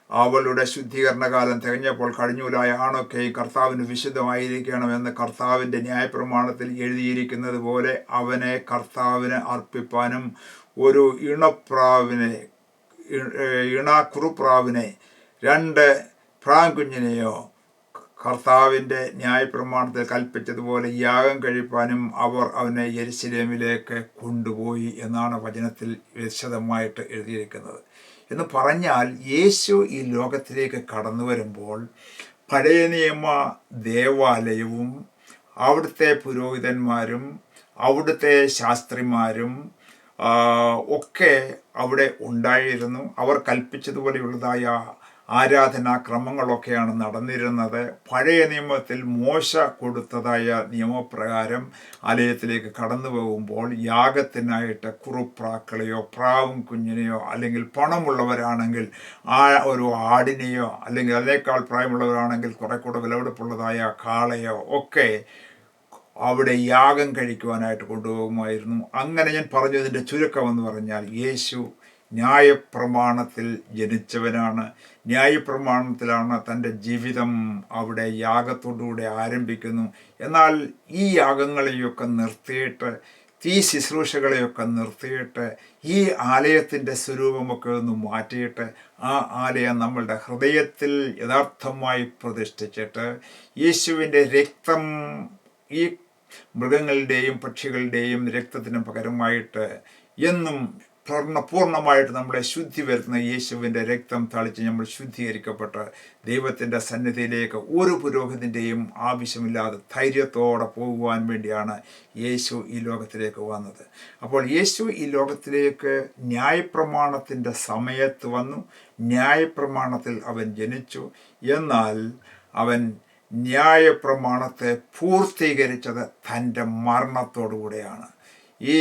അവളുടെ ശുദ്ധീകരണകാലം തികഞ്ഞപ്പോൾ കഴിഞ്ഞൂലായ ആണൊക്കെയും കർത്താവിന് വിശുദ്ധമായിരിക്കണമെന്ന് കർത്താവിൻ്റെ ന്യായപ്രമാണത്തിൽ എഴുതിയിരിക്കുന്നത് പോലെ അവനെ കർത്താവിന് അർപ്പിപ്പാനും ഒരു കുറുപ്രാവിനെ 2 പ്രാൺകുഞ്ഞിനെയോ കർത്താവിൻ്റെ ന്യായപ്രമാണത്തിൽ കൽപ്പിച്ചതുപോലെ യാഗം കഴിപ്പാനും അവർ അവനെ യെരുശലേമിലേക്ക് കൊണ്ടുപോയി എന്നാണ് വചനത്തിൽ വിശദമായിട്ട് എഴുതിയിരിക്കുന്നത്. എന്ന് പറഞ്ഞാൽ യേശു ഈ ലോകത്തിലേക്ക് കടന്നു വരുമ്പോൾ പഴയ നിയമ ദേവാലയവും അവിടുത്തെ പുരോഹിതന്മാരും അവിടുത്തെ ശാസ്ത്രിമാരും ഒക്കെ അവിടെ ഉണ്ടായിരുന്നു. അവർ കൽപ്പിച്ചതുപോലെയുള്ളതായ ആരാധനാക്രമങ്ങളൊക്കെയാണ് നടന്നിരുന്നത്. പഴയ നിയമത്തിൽ മോശ കൊടുത്തതായ നിയമപ്രകാരം ആലയത്തിലേക്ക് കടന്നു പോകുമ്പോൾ യാഗത്തിനായിട്ട് കുറുപ്രാക്കളെയോ പ്രാവും കുഞ്ഞിനെയോ അല്ലെങ്കിൽ പണമുള്ളവരാണെങ്കിൽ ഒരു ആടിനെയോ അല്ലെങ്കിൽ അതിനേക്കാൾ പ്രായമുള്ളവരാണെങ്കിൽ കുറെ കൂടെ വിലപിടിപ്പുള്ളതായ കാളയോ ഒക്കെ അവിടെ യാഗം കഴിക്കുവാനായിട്ട് കൊണ്ടുപോകുമായിരുന്നു. അങ്ങനെ ഞാൻ പറഞ്ഞതിൻ്റെ ചുരുക്കം എന്ന് പറഞ്ഞാൽ യേശു ന്യായപ്രമാണത്തിൽ ജനിച്ചവനാണ്. ന്യായപ്രമാണത്തിലാണ് തൻ്റെ ജീവിതം അവിടെ യാഗത്തോടുകൂടെ ആരംഭിക്കുന്നു. എന്നാൽ ഈ യാഗങ്ങളെയൊക്കെ നിർത്തിയിട്ട് ഈ ശുശ്രൂഷകളെയൊക്കെ നിർത്തിയിട്ട് ഈ ആലയത്തിൻ്റെ സ്വരൂപമൊക്കെ ഒന്ന് മാറ്റിയിട്ട് ആ ആലയം നമ്മളുടെ ഹൃദയത്തിൽ യഥാർത്ഥമായി പ്രതിഷ്ഠിച്ചിട്ട് യേശുവിൻ്റെ രക്തം ഈ മൃഗങ്ങളുടെയും പക്ഷികളുടെയും രക്തത്തിന് പകരമായിട്ട് എന്നും പൂർണ്ണമായിട്ട് നമ്മളെ ശുദ്ധി വരുത്തുന്ന യേശുവിൻ്റെ രക്തം തളിച്ച് നമ്മൾ ശുദ്ധീകരിക്കപ്പെട്ട് ദൈവത്തിൻ്റെ സന്നിധിയിലേക്ക് ഒരു പുരോഹിതൻ്റെയും ആവശ്യമില്ലാതെ ധൈര്യത്തോടെ പോകുവാൻ വേണ്ടിയാണ് യേശു ഈ ലോകത്തിലേക്ക് വന്നത്. അപ്പോൾ യേശു ഈ ലോകത്തിലേക്ക് ന്യായപ്രമാണത്തിൻ്റെ സമയത്ത് വന്നു. ന്യായപ്രമാണത്തിൽ അവൻ ജനിച്ചു. എന്നാൽ അവൻ ന്യായപ്രമാണത്തെ പൂർത്തീകരിച്ചത് തൻ്റെ മരണത്തോടുകൂടെയാണ്. ഈ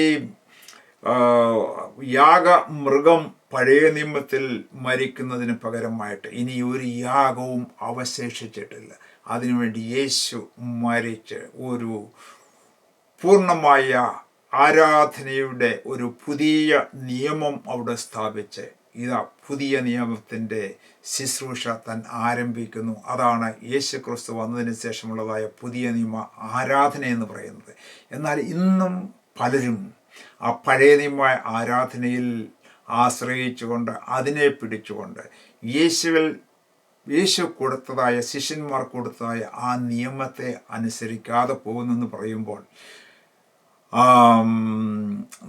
യാഗമൃഗം പഴയ നിയമത്തിൽ മരിക്കുന്നതിന് പകരമായിട്ട് ഇനി ഒരു യാഗവും അവശേഷിച്ചിട്ടില്ല. അതിനുവേണ്ടി യേശു മരിച്ച് ഒരു പൂർണ്ണമായ ആരാധനയുടെ ഒരു പുതിയ നിയമം അവിടെ സ്ഥാപിച്ച് ഇതാ പുതിയ നിയമത്തിൻ്റെ ശുശ്രൂഷ താൻ ആരംഭിക്കുന്നു. അതാണ് യേശു ക്രിസ്തു വന്നതിന് ശേഷമുള്ളതായ പുതിയ നിയമ ആരാധന എന്ന് പറയുന്നത്. എന്നാൽ ഇന്നും പലരും ആ പഴയ നിയമ ആരാധനയിൽ ആശ്രയിച്ചുകൊണ്ട് അതിനെ പിടിച്ചുകൊണ്ട് യേശു കൊടുത്തതായ ശിഷ്യന്മാർ കൊടുത്തതായ ആ നിയമത്തെ അനുസരിക്കാതെ പോകുന്നെന്ന് പറയുമ്പോൾ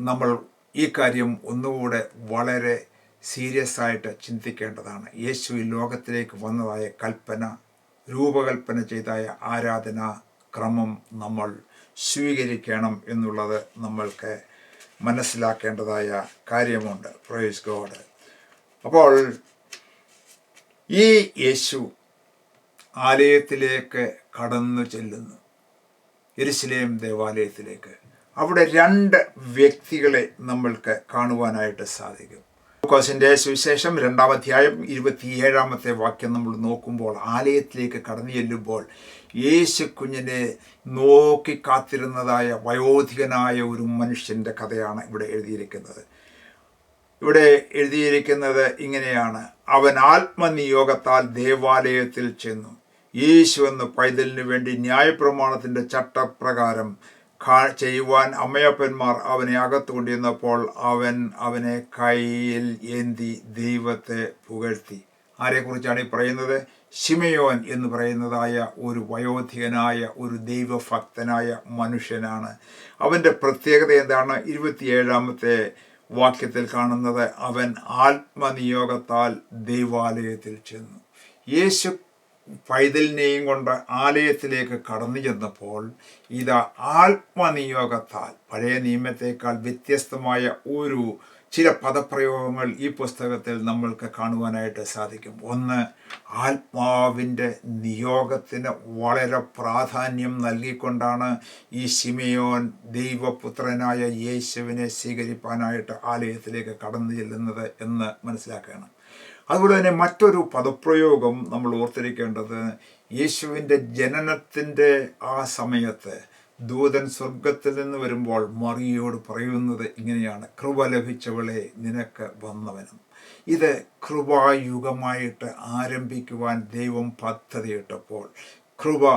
നമ്മൾ ഈ കാര്യം ഒന്നുകൂടെ വളരെ സീരിയസ് ആയിട്ട് ചിന്തിക്കേണ്ടതാണ്. യേശു ഈ ലോകത്തിലേക്ക് വന്നതായ രൂപകൽപ്പന ചെയ്തായ ആരാധനാ ക്രമം നമ്മൾ സ്വീകരിക്കണം എന്നുള്ളത് നമ്മൾക്ക് മനസ്സിലാക്കേണ്ടതായ കാര്യമുണ്ട്. Praise God. അപ്പോൾ ഈ യേശു ആലയത്തിലേക്ക് കടന്നു ചെല്ലുന്നു, യെരുശലേം ദേവാലയത്തിലേക്ക്. അവിടെ 2 വ്യക്തികളെ നമ്മൾക്ക് കാണുവാനായിട്ട് സാധിക്കും. ലൂക്കോസിൻ്റെ സുവിശേഷം 2-ാം അധ്യായം 27-ാമത്തെ വാക്യം നമ്മൾ നോക്കുമ്പോൾ ആലയത്തിലേക്ക് കടന്നു ചെല്ലുമ്പോൾ യേശു കുഞ്ഞിനെ നോക്കി കാത്തിരുന്നതായ വയോധികനായ ഒരു മനുഷ്യൻ്റെ കഥയാണ് ഇവിടെ എഴുതിയിരിക്കുന്നത്. ഇവിടെ എഴുതിയിരിക്കുന്നത് ഇങ്ങനെയാണ്: അവൻ ആത്മനിയോഗത്താൽ ദേവാലയത്തിൽ ചെന്നു. യേശു എന്ന പൈതലിനു വേണ്ടി ന്യായപ്രമാണത്തിന്റെ ചട്ടപ്രകാരം ചെയ്യുവാൻ അമ്മയപ്പന്മാർ അവനെ അകത്തു കൊണ്ടിരുന്നപ്പോൾ അവൻ അവനെ കയ്യിൽ ഏന്തി ദൈവത്തെ പുകഴ്ത്തി. ആരെക്കുറിച്ചാണ് ഈ പറയുന്നത്? ശിമയോൻ എന്ന് പറയുന്നതായ ഒരു വയോധികനായ ഒരു ദൈവഭക്തനായ മനുഷ്യനാണ്. അവൻ്റെ പ്രത്യേകത എന്താണ്? 27-ാമത്തെ വാക്യത്തിൽ കാണുന്നത്, അവൻ ആത്മനിയോഗത്താൽ ദൈവാലയത്തിൽ ചെന്നു. യേശു പൈതലിനെയും കൊണ്ട് ആലയത്തിലേക്ക് കടന്നു ചെന്നപ്പോൾ ഇതാ ആത്മനിയോഗത്താൽ, പഴയ നിയമത്തേക്കാൾ വ്യത്യസ്തമായ ചില പദപ്രയോഗങ്ങൾ ഈ പുസ്തകത്തിൽ നമ്മൾക്ക് കാണുവാനായിട്ട് സാധിക്കും. ഒന്ന്, ആത്മാവിൻ്റെ നിയോഗത്തിന് വളരെ പ്രാധാന്യം നൽകിക്കൊണ്ടാണ് ഈ ശിമയോൻ ദൈവപുത്രനായ യേശുവിനെ സ്വീകരിപ്പാനായിട്ട് ആലയത്തിലേക്ക് കടന്നു ചെല്ലുന്നത് എന്ന് മനസ്സിലാക്കുകയാണ്. അതുപോലെ തന്നെ മറ്റൊരു പദപ്രയോഗം നമ്മൾ ഓർത്തിരിക്കേണ്ടത്, യേശുവിൻ്റെ ജനനത്തിൻ്റെ ആ സമയത്ത് ദൂതൻ സ്വർഗത്തിൽ നിന്ന് വരുമ്പോൾ മറിയയോട് പറയുന്നത് ഇങ്ങനെയാണ്: കൃപ ലഭിച്ചവളെ, നിനക്ക് വന്നവനും. ഇത് കൃപായുഗമായിട്ട് ആരംഭിക്കുവാൻ ദൈവം പദ്ധതിയിട്ടപ്പോൾ കൃപ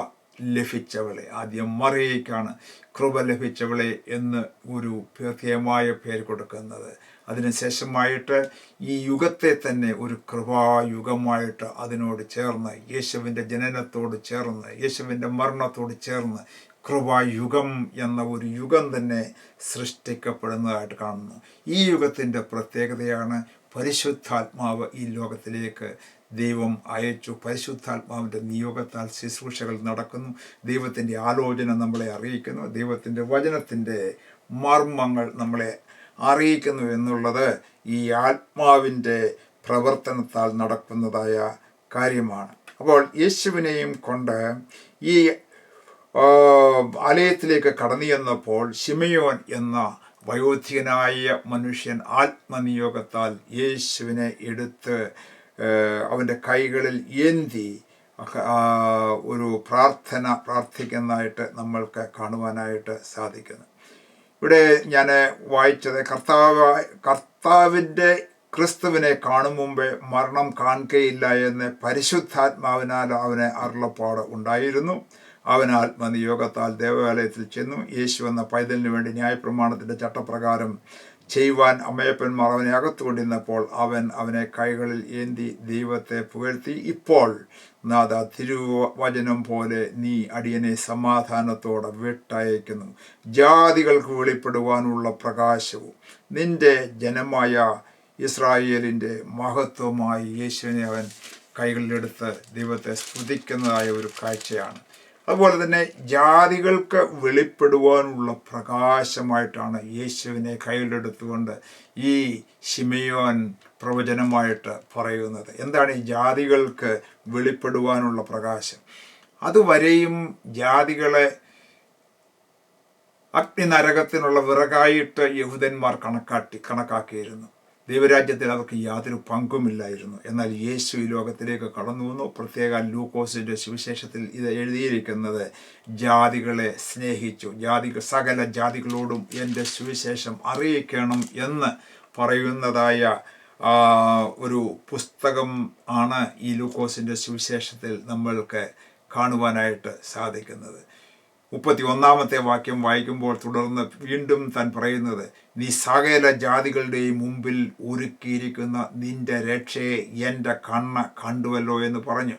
ലഭിച്ചവളെ, ആദ്യം മറിയയ്ക്കാണ് കൃപ ലഭിച്ചവളെ എന്ന് ഒരു പ്രത്യേകമായ പേര് കൊടുക്കുന്നത്. അതിനുശേഷമായിട്ട് ഈ യുഗത്തെ തന്നെ ഒരു കൃപായുഗമായിട്ട് അതിനോട് ചേർന്ന്, യേശുവിൻ്റെ ജനനത്തോട് ചേർന്ന്, യേശുവിൻ്റെ മരണത്തോട് ചേർന്ന് കൃപായുഗം എന്ന ഒരു യുഗം തന്നെ സൃഷ്ടിക്കപ്പെടുന്നതായിട്ട് കാണുന്നു. ഈ യുഗത്തിൻ്റെ പ്രത്യേകതയാണ് പരിശുദ്ധാത്മാവ് ഈ ലോകത്തിലേക്ക് ദൈവം അയച്ചു. പരിശുദ്ധാത്മാവിൻ്റെ നിയോഗത്താൽ ശുശ്രൂഷകൾ നടക്കുന്നു. ദൈവത്തിൻ്റെ ആലോചന നമ്മളെ അറിയിക്കുന്നു. ദൈവത്തിൻ്റെ വചനത്തിൻ്റെ മർമ്മങ്ങൾ നമ്മളെ അറിയിക്കുന്നു എന്നുള്ളത് ഈ ആത്മാവിൻ്റെ പ്രവർത്തനത്താൽ നടക്കുന്നതായ കാര്യമാണ്. അപ്പോൾ യേശുവിനെയും കൊണ്ട് ഈ ആലയത്തിലേക്ക് കടന്നു ചെന്നപ്പോൾ ശിമയോൻ എന്ന വയോധികനായ മനുഷ്യൻ ആത്മനിയോഗത്താൽ യേശുവിനെ എടുത്ത് അവൻ്റെ കൈകളിൽ ഏന്തി ഒരു പ്രാർത്ഥിക്കുന്നതായിട്ട് നമ്മൾക്ക് കാണുവാനായിട്ട് സാധിക്കുന്നു. ഇവിടെ ഞാൻ വായിച്ചത്, കർത്താവിൻ്റെ ക്രിസ്തുവിനെ കാണും മുമ്പേ മരണം കാണുകയില്ല എന്ന് പരിശുദ്ധാത്മാവിനാൽ അവന് അരുളപ്പാട് ഉണ്ടായിരുന്നു. അവൻ ആത്മനിയോഗത്താൽ ദേവാലയത്തിൽ ചെന്നു. യേശു എന്ന പൈതലിനു വേണ്ടി ന്യായപ്രമാണത്തിൻ്റെ ചട്ടപ്രകാരം ചെയ്യുവാൻ അമ്മയപ്പന്മാർ അവനെ അകത്തുകൊണ്ടിരുന്നപ്പോൾ അവൻ അവനെ കൈകളിൽ ഏന്തി ദൈവത്തെ പുകഴ്ത്തി. ഇപ്പോൾ നാഥ, തിരുവചനം പോലെ നീ അടിയനെ സമാധാനത്തോടെ വിട്ടയക്കുന്നു. ജാതികൾക്ക് വെളിപ്പെടുവാനുള്ള പ്രകാശവും നിന്റെ ജനമായ ഇസ്രായേലിൻ്റെ മഹത്വമായി യേശുവിനെ അവൻ കൈകളിലെടുത്ത് ദൈവത്തെ സ്തുതിക്കുന്നതായ ഒരു കാഴ്ചയാണ്. അതുപോലെ തന്നെ ജാതികൾക്ക് വെളിപ്പെടുവാനുള്ള പ്രകാശമായിട്ടാണ് യേശുവിനെ കയ്യിലെടുത്തുകൊണ്ട് ഈ ശിമയോൻ പ്രവചനമായിട്ട് പറയുന്നത്. എന്താണ് ഈ ജാതികൾക്ക് വെളിപ്പെടുവാനുള്ള പ്രകാശം? അതുവരെയും ജാതികളെ അഗ്നിനരകത്തിനുള്ള വിറകായിട്ട് യഹൂദന്മാർ കണക്കാക്കിയിരുന്നു. ദൈവരാജ്യത്തിൽ അവർക്ക് യാതൊരു പങ്കുമില്ലായിരുന്നു. എന്നാൽ യേശു ഈ ലോകത്തിലേക്ക് കടന്നു വന്നു. പ്രത്യേക ലൂക്കോസിൻ്റെ സുവിശേഷത്തിൽ ഇത് എഴുതിയിരിക്കുന്നത്, ജാതികളെ സ്നേഹിച്ചു, സകല ജാതികളോടും എൻ്റെ സുവിശേഷം അറിയിക്കണം എന്ന് പറയുന്നതായ ഒരു പുസ്തകം ആണ് ഈ ലൂക്കോസിൻ്റെ സുവിശേഷത്തിൽ നമ്മൾക്ക് കാണുവാനായിട്ട് സാധിക്കുന്നത്. 31-ാമത്തെ വാക്യം വായിക്കുമ്പോൾ തുടർന്ന് വീണ്ടും താൻ പറയുന്നത്, നീ സകല ജാതികളുടെയും മുമ്പിൽ ഒരുക്കിയിരിക്കുന്ന നിന്റെ രക്ഷയെ എൻ്റെ കണ്ടുവല്ലോ എന്ന് പറഞ്ഞു.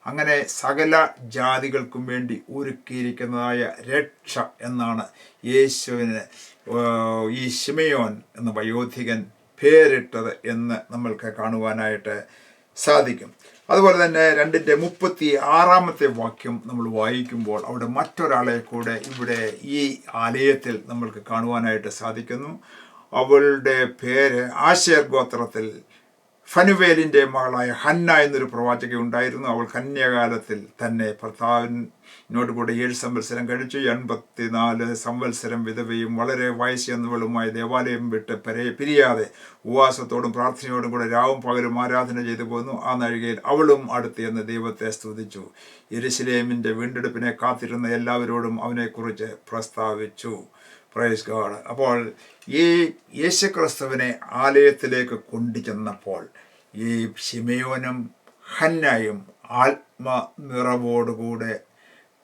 അങ്ങനെ സകല ജാതികൾക്കും വേണ്ടി ഒരുക്കിയിരിക്കുന്നതായ രക്ഷ എന്നാണ് യേശുവിന് ഈ ശിമയോൻ എന്ന വയോധികൻ പേരിട്ടത് എന്ന് നമ്മൾക്ക് കാണുവാനായിട്ട് സാധിക്കും. അതുപോലെ തന്നെ 2:36 വാക്യം നമ്മൾ വായിക്കുമ്പോൾ അവിടെ മറ്റൊരാളെ കൂടെ ഇവിടെ ഈ ആലയത്തിൽ നമ്മൾക്ക് കാണുവാനായിട്ട് സാധിക്കുന്നു. അവളുടെ പേര് ആശേർ ഗോത്രത്തിൽ ഫനുവേലിൻ്റെ മകളായ ഹന്ന എന്നൊരു പ്രവാചക ഉണ്ടായിരുന്നു. അവൾ കന്യാകാലത്തിൽ തന്നെ ഭർത്താവിനോട് കൂടെ 7 സംവത്സരം കഴിച്ചു. 84 സംവത്സരം വിധവയും വളരെ വയസ്സെന്നവളുമായി ദേവാലയം വിട്ട് പിരിയാതെ ഉപവാസത്തോടും പ്രാർത്ഥനയോടും കൂടെ രാവും പകലും ആരാധന ചെയ്തു പോന്നു. ആ നാഴികയിൽ അവളും അടുത്ത് എന്ന് ദൈവത്തെ സ്തുതിച്ചു. യെരുശലേമിൻ്റെ വീണ്ടെടുപ്പിനെ കാത്തിരുന്ന എല്ലാവരോടും അവനെക്കുറിച്ച് പ്രസ്താവിച്ചു. Praise God. അപ്പോൾ ഈ യേശുക്രിസ്തുവിനെ ആലയത്തിലേക്ക് കൊണ്ടുചെന്നപ്പോൾ ഈ ശിമയോനും ഹന്നായും ആത്മനിറവോടുകൂടെ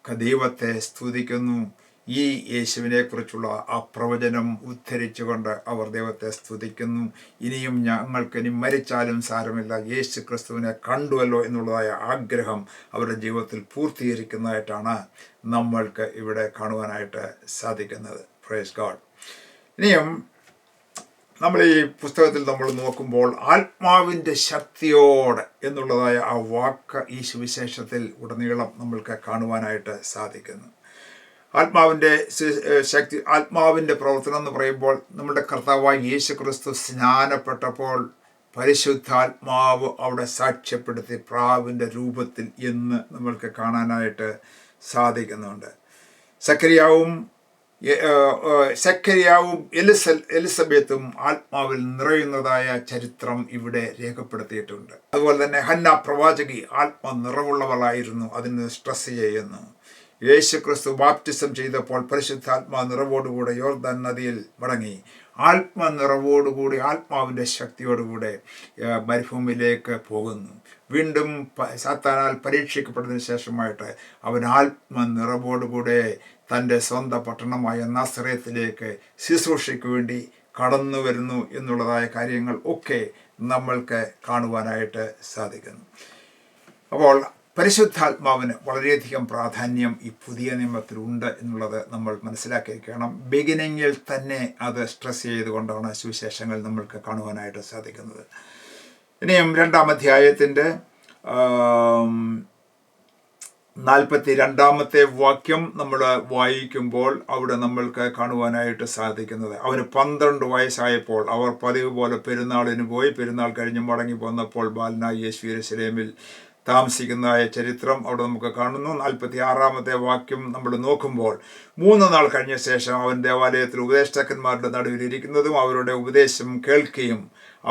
ദൈവത്തെ സ്തുതിക്കുന്നു. ഈ യേശുവിനെ കുറിച്ചുള്ള ആ പ്രവചനം ഉദ്ധരിച്ചുകൊണ്ട് അവർ ദൈവത്തെ സ്തുതിക്കുന്നു. ഇനിയും ഞങ്ങൾക്ക് മരിച്ചാലും സാരമില്ല, യേശു ക്രിസ്തുവിനെ കണ്ടുവല്ലോ എന്നുള്ളതായ ആഗ്രഹം അവരുടെ ജീവിതത്തിൽ പൂർത്തീകരിക്കുന്നതായിട്ടാണ് നമ്മൾക്ക് ഇവിടെ കാണുവാനായിട്ട് സാധിക്കുന്നത്. Praise God. ഇനിയും നമ്മൾ ഈ പുസ്തകത്തിൽ നമ്മൾ നോക്കുമ്പോൾ ആത്മാവിൻ്റെ ശക്തിയോടെ എന്നുള്ളതായ ആ വാക്ക് ഈ സുവിശേഷത്തിൽ ഉടനീളം നമ്മൾക്ക് കാണുവാനായിട്ട് സാധിക്കുന്നു. ആത്മാവിൻ്റെ ശക്തി, ആത്മാവിൻ്റെ പ്രവർത്തനം എന്ന് പറയുമ്പോൾ നമ്മുടെ കർത്താവായ യേശു ക്രിസ്തു സ്നാനപ്പെട്ടപ്പോൾ പരിശുദ്ധാത്മാവ് അവിടെ സാക്ഷ്യപ്പെടുത്തി പ്രാവിൻ്റെ രൂപത്തിൽ എന്ന് നമ്മൾക്ക് കാണാനായിട്ട് സാധിക്കുന്നുണ്ട്. സക്കരിയാവും എലിസബത്തും ആത്മാവിൽ നിറയുന്നതായ ചരിത്രം ഇവിടെ രേഖപ്പെടുത്തിയിട്ടുണ്ട്. അതുപോലെ തന്നെ ഹന്ന പ്രവാചകി ആത്മ നിറവുള്ളവളായിരുന്നു, അതിന് സ്ട്രെസ് ചെയ്യുന്നു. യേശു ക്രിസ്തു ബാപ്റ്റിസം ചെയ്തപ്പോൾ പരിശുദ്ധാത്മാ നിറവോടുകൂടെ യോർദാൻ നദിയിൽ മടങ്ങി ആത്മനിറവോടുകൂടി ആത്മാവിൻ്റെ ശക്തിയോടുകൂടെ മരുഭൂമിയിലേക്ക് പോകുന്നു. വീണ്ടും സാത്താനാൽ പരീക്ഷിക്കപ്പെട്ടതിന് ശേഷമായിട്ട് അവൻ ആത്മനിറവോടുകൂടെ തൻ്റെ സ്വന്തം പട്ടണമായ നാസറേത്തിലേക്ക് ശുശ്രൂഷയ്ക്ക് വേണ്ടി കടന്നു വരുന്നു എന്നുള്ളതായ കാര്യങ്ങൾ ഒക്കെ നമ്മൾക്ക് കാണുവാനായിട്ട് സാധിക്കുന്നു. അപ്പോൾ പരിശുദ്ധാത്മാവിന് വളരെയധികം പ്രാധാന്യം ഈ പുതിയ നിയമത്തിലുണ്ട് എന്നുള്ളത് നമ്മൾ മനസ്സിലാക്കിയിരിക്കണം. ബിഗിനിങ്ങിൽ തന്നെ അത് സ്ട്രെസ് ചെയ്തുകൊണ്ടാണ് സുവിശേഷങ്ങൾ നമ്മൾക്ക് കാണുവാനായിട്ട് സാധിക്കുന്നത്. ഇനിയും 2-ാം അധ്യായത്തിൻ്റെ 42-ാമത്തെ വാക്യം നമ്മൾ വായിക്കുമ്പോൾ അവിടെ നമ്മൾക്ക് കാണുവാനായിട്ട് സാധിക്കുന്നത്, അവന് 12 വയസ്സായപ്പോൾ അവർ പതിവ് പോലെ പെരുന്നാളിന് പോയി. പെരുന്നാൾ കഴിഞ്ഞ് മടങ്ങി പോന്നപ്പോൾ ബാലനായ യേശു യെരൂശലേമിൽ താമസിക്കുന്നതായ ചരിത്രം അവിടെ നമുക്ക് കാണുന്നു. 46-ാമത്തെ വാക്യം നമ്മൾ നോക്കുമ്പോൾ 3 നാൾ കഴിഞ്ഞ ശേഷം അവൻ ദേവാലയത്തിൽ ഉപദേഷ്ടാക്കന്മാരുടെ നടുവിൽ ഇരിക്കുന്നതും അവരുടെ ഉപദേശം കേൾക്കുകയും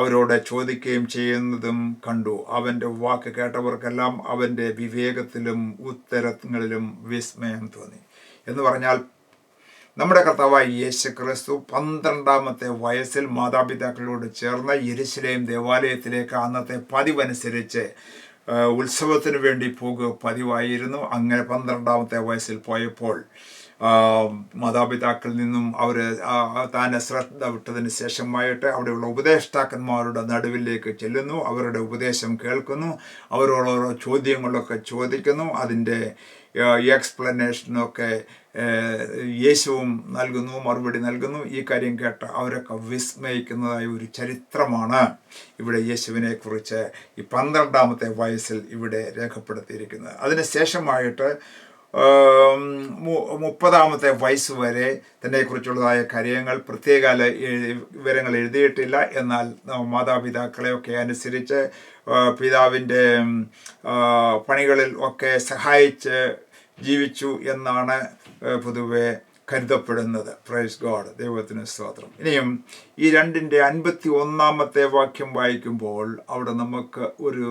അവരോട് ചോദിക്കുകയും ചെയ്യുന്നതും കണ്ടു. അവൻ്റെ വാക്ക് കേട്ടവർക്കെല്ലാം അവൻ്റെ വിവേകത്തിലും ഉത്തരങ്ങളിലും വിസ്മയം തോന്നി. എന്ന് പറഞ്ഞാൽ നമ്മുടെ കർത്താവായ യേശു ക്രിസ്തു 12-ാമത്തെ വയസ്സിൽ മാതാപിതാക്കളോട് ചേർന്ന് യെരൂശലേം ദേവാലയത്തിലേക്ക് അന്നത്തെ പതിവനുസരിച്ച് ഉത്സവത്തിന് വേണ്ടി പോകുക പതിവായിരുന്നു. അങ്ങനെ 12-ാമത്തെ വയസ്സിൽ പോയപ്പോൾ മാതാപിതാക്കളിൽ നിന്നും അവർ താനെ ശ്രദ്ധ വിട്ടതിന് ശേഷമായിട്ട് അവിടെയുള്ള ഉപദേഷ്ടാക്കന്മാരുടെ നടുവിലേക്ക് ചെല്ലുന്നു. അവരുടെ ഉപദേശം കേൾക്കുന്നു, അവരോടോരോ ചോദ്യങ്ങളൊക്കെ ചോദിക്കുന്നു. അതിൻ്റെ എക്സ്പ്ലനേഷനൊക്കെ യേശുവും നൽകുന്നു, മറുപടി നൽകുന്നു. ഈ കാര്യം കേട്ട് അവരൊക്കെ വിസ്മയിക്കുന്നതായ ഒരു ചരിത്രമാണ് ഇവിടെ യേശുവിനെ കുറിച്ച് ഈ 12-ാമത്തെ വയസ്സിൽ ഇവിടെ രേഖപ്പെടുത്തിയിരിക്കുന്നത്. അതിന് ശേഷമായിട്ട് 30-ാമത്തെ വയസ്സ് വരെ തന്നെക്കുറിച്ചുള്ളതായ കാര്യങ്ങൾ പ്രത്യേക വിവരങ്ങൾ എഴുതിയിട്ടില്ല. എന്നാൽ മാതാപിതാക്കളെയൊക്കെ അനുസരിച്ച് പിതാവിൻ്റെ പണികളിൽ ഒക്കെ സഹായിച്ച് ജീവിച്ചു എന്നാണ് പൊതുവെ കരുതപ്പെടുന്നത്. പ്രൈസ് ഗോഡ്, ദൈവത്തിന് സ്തോത്രം. ഇനിയും ഈ 2-ന്റെ 51-ാമത്തെ വാക്യം വായിക്കുമ്പോൾ അവിടെ നമുക്ക് ഒരു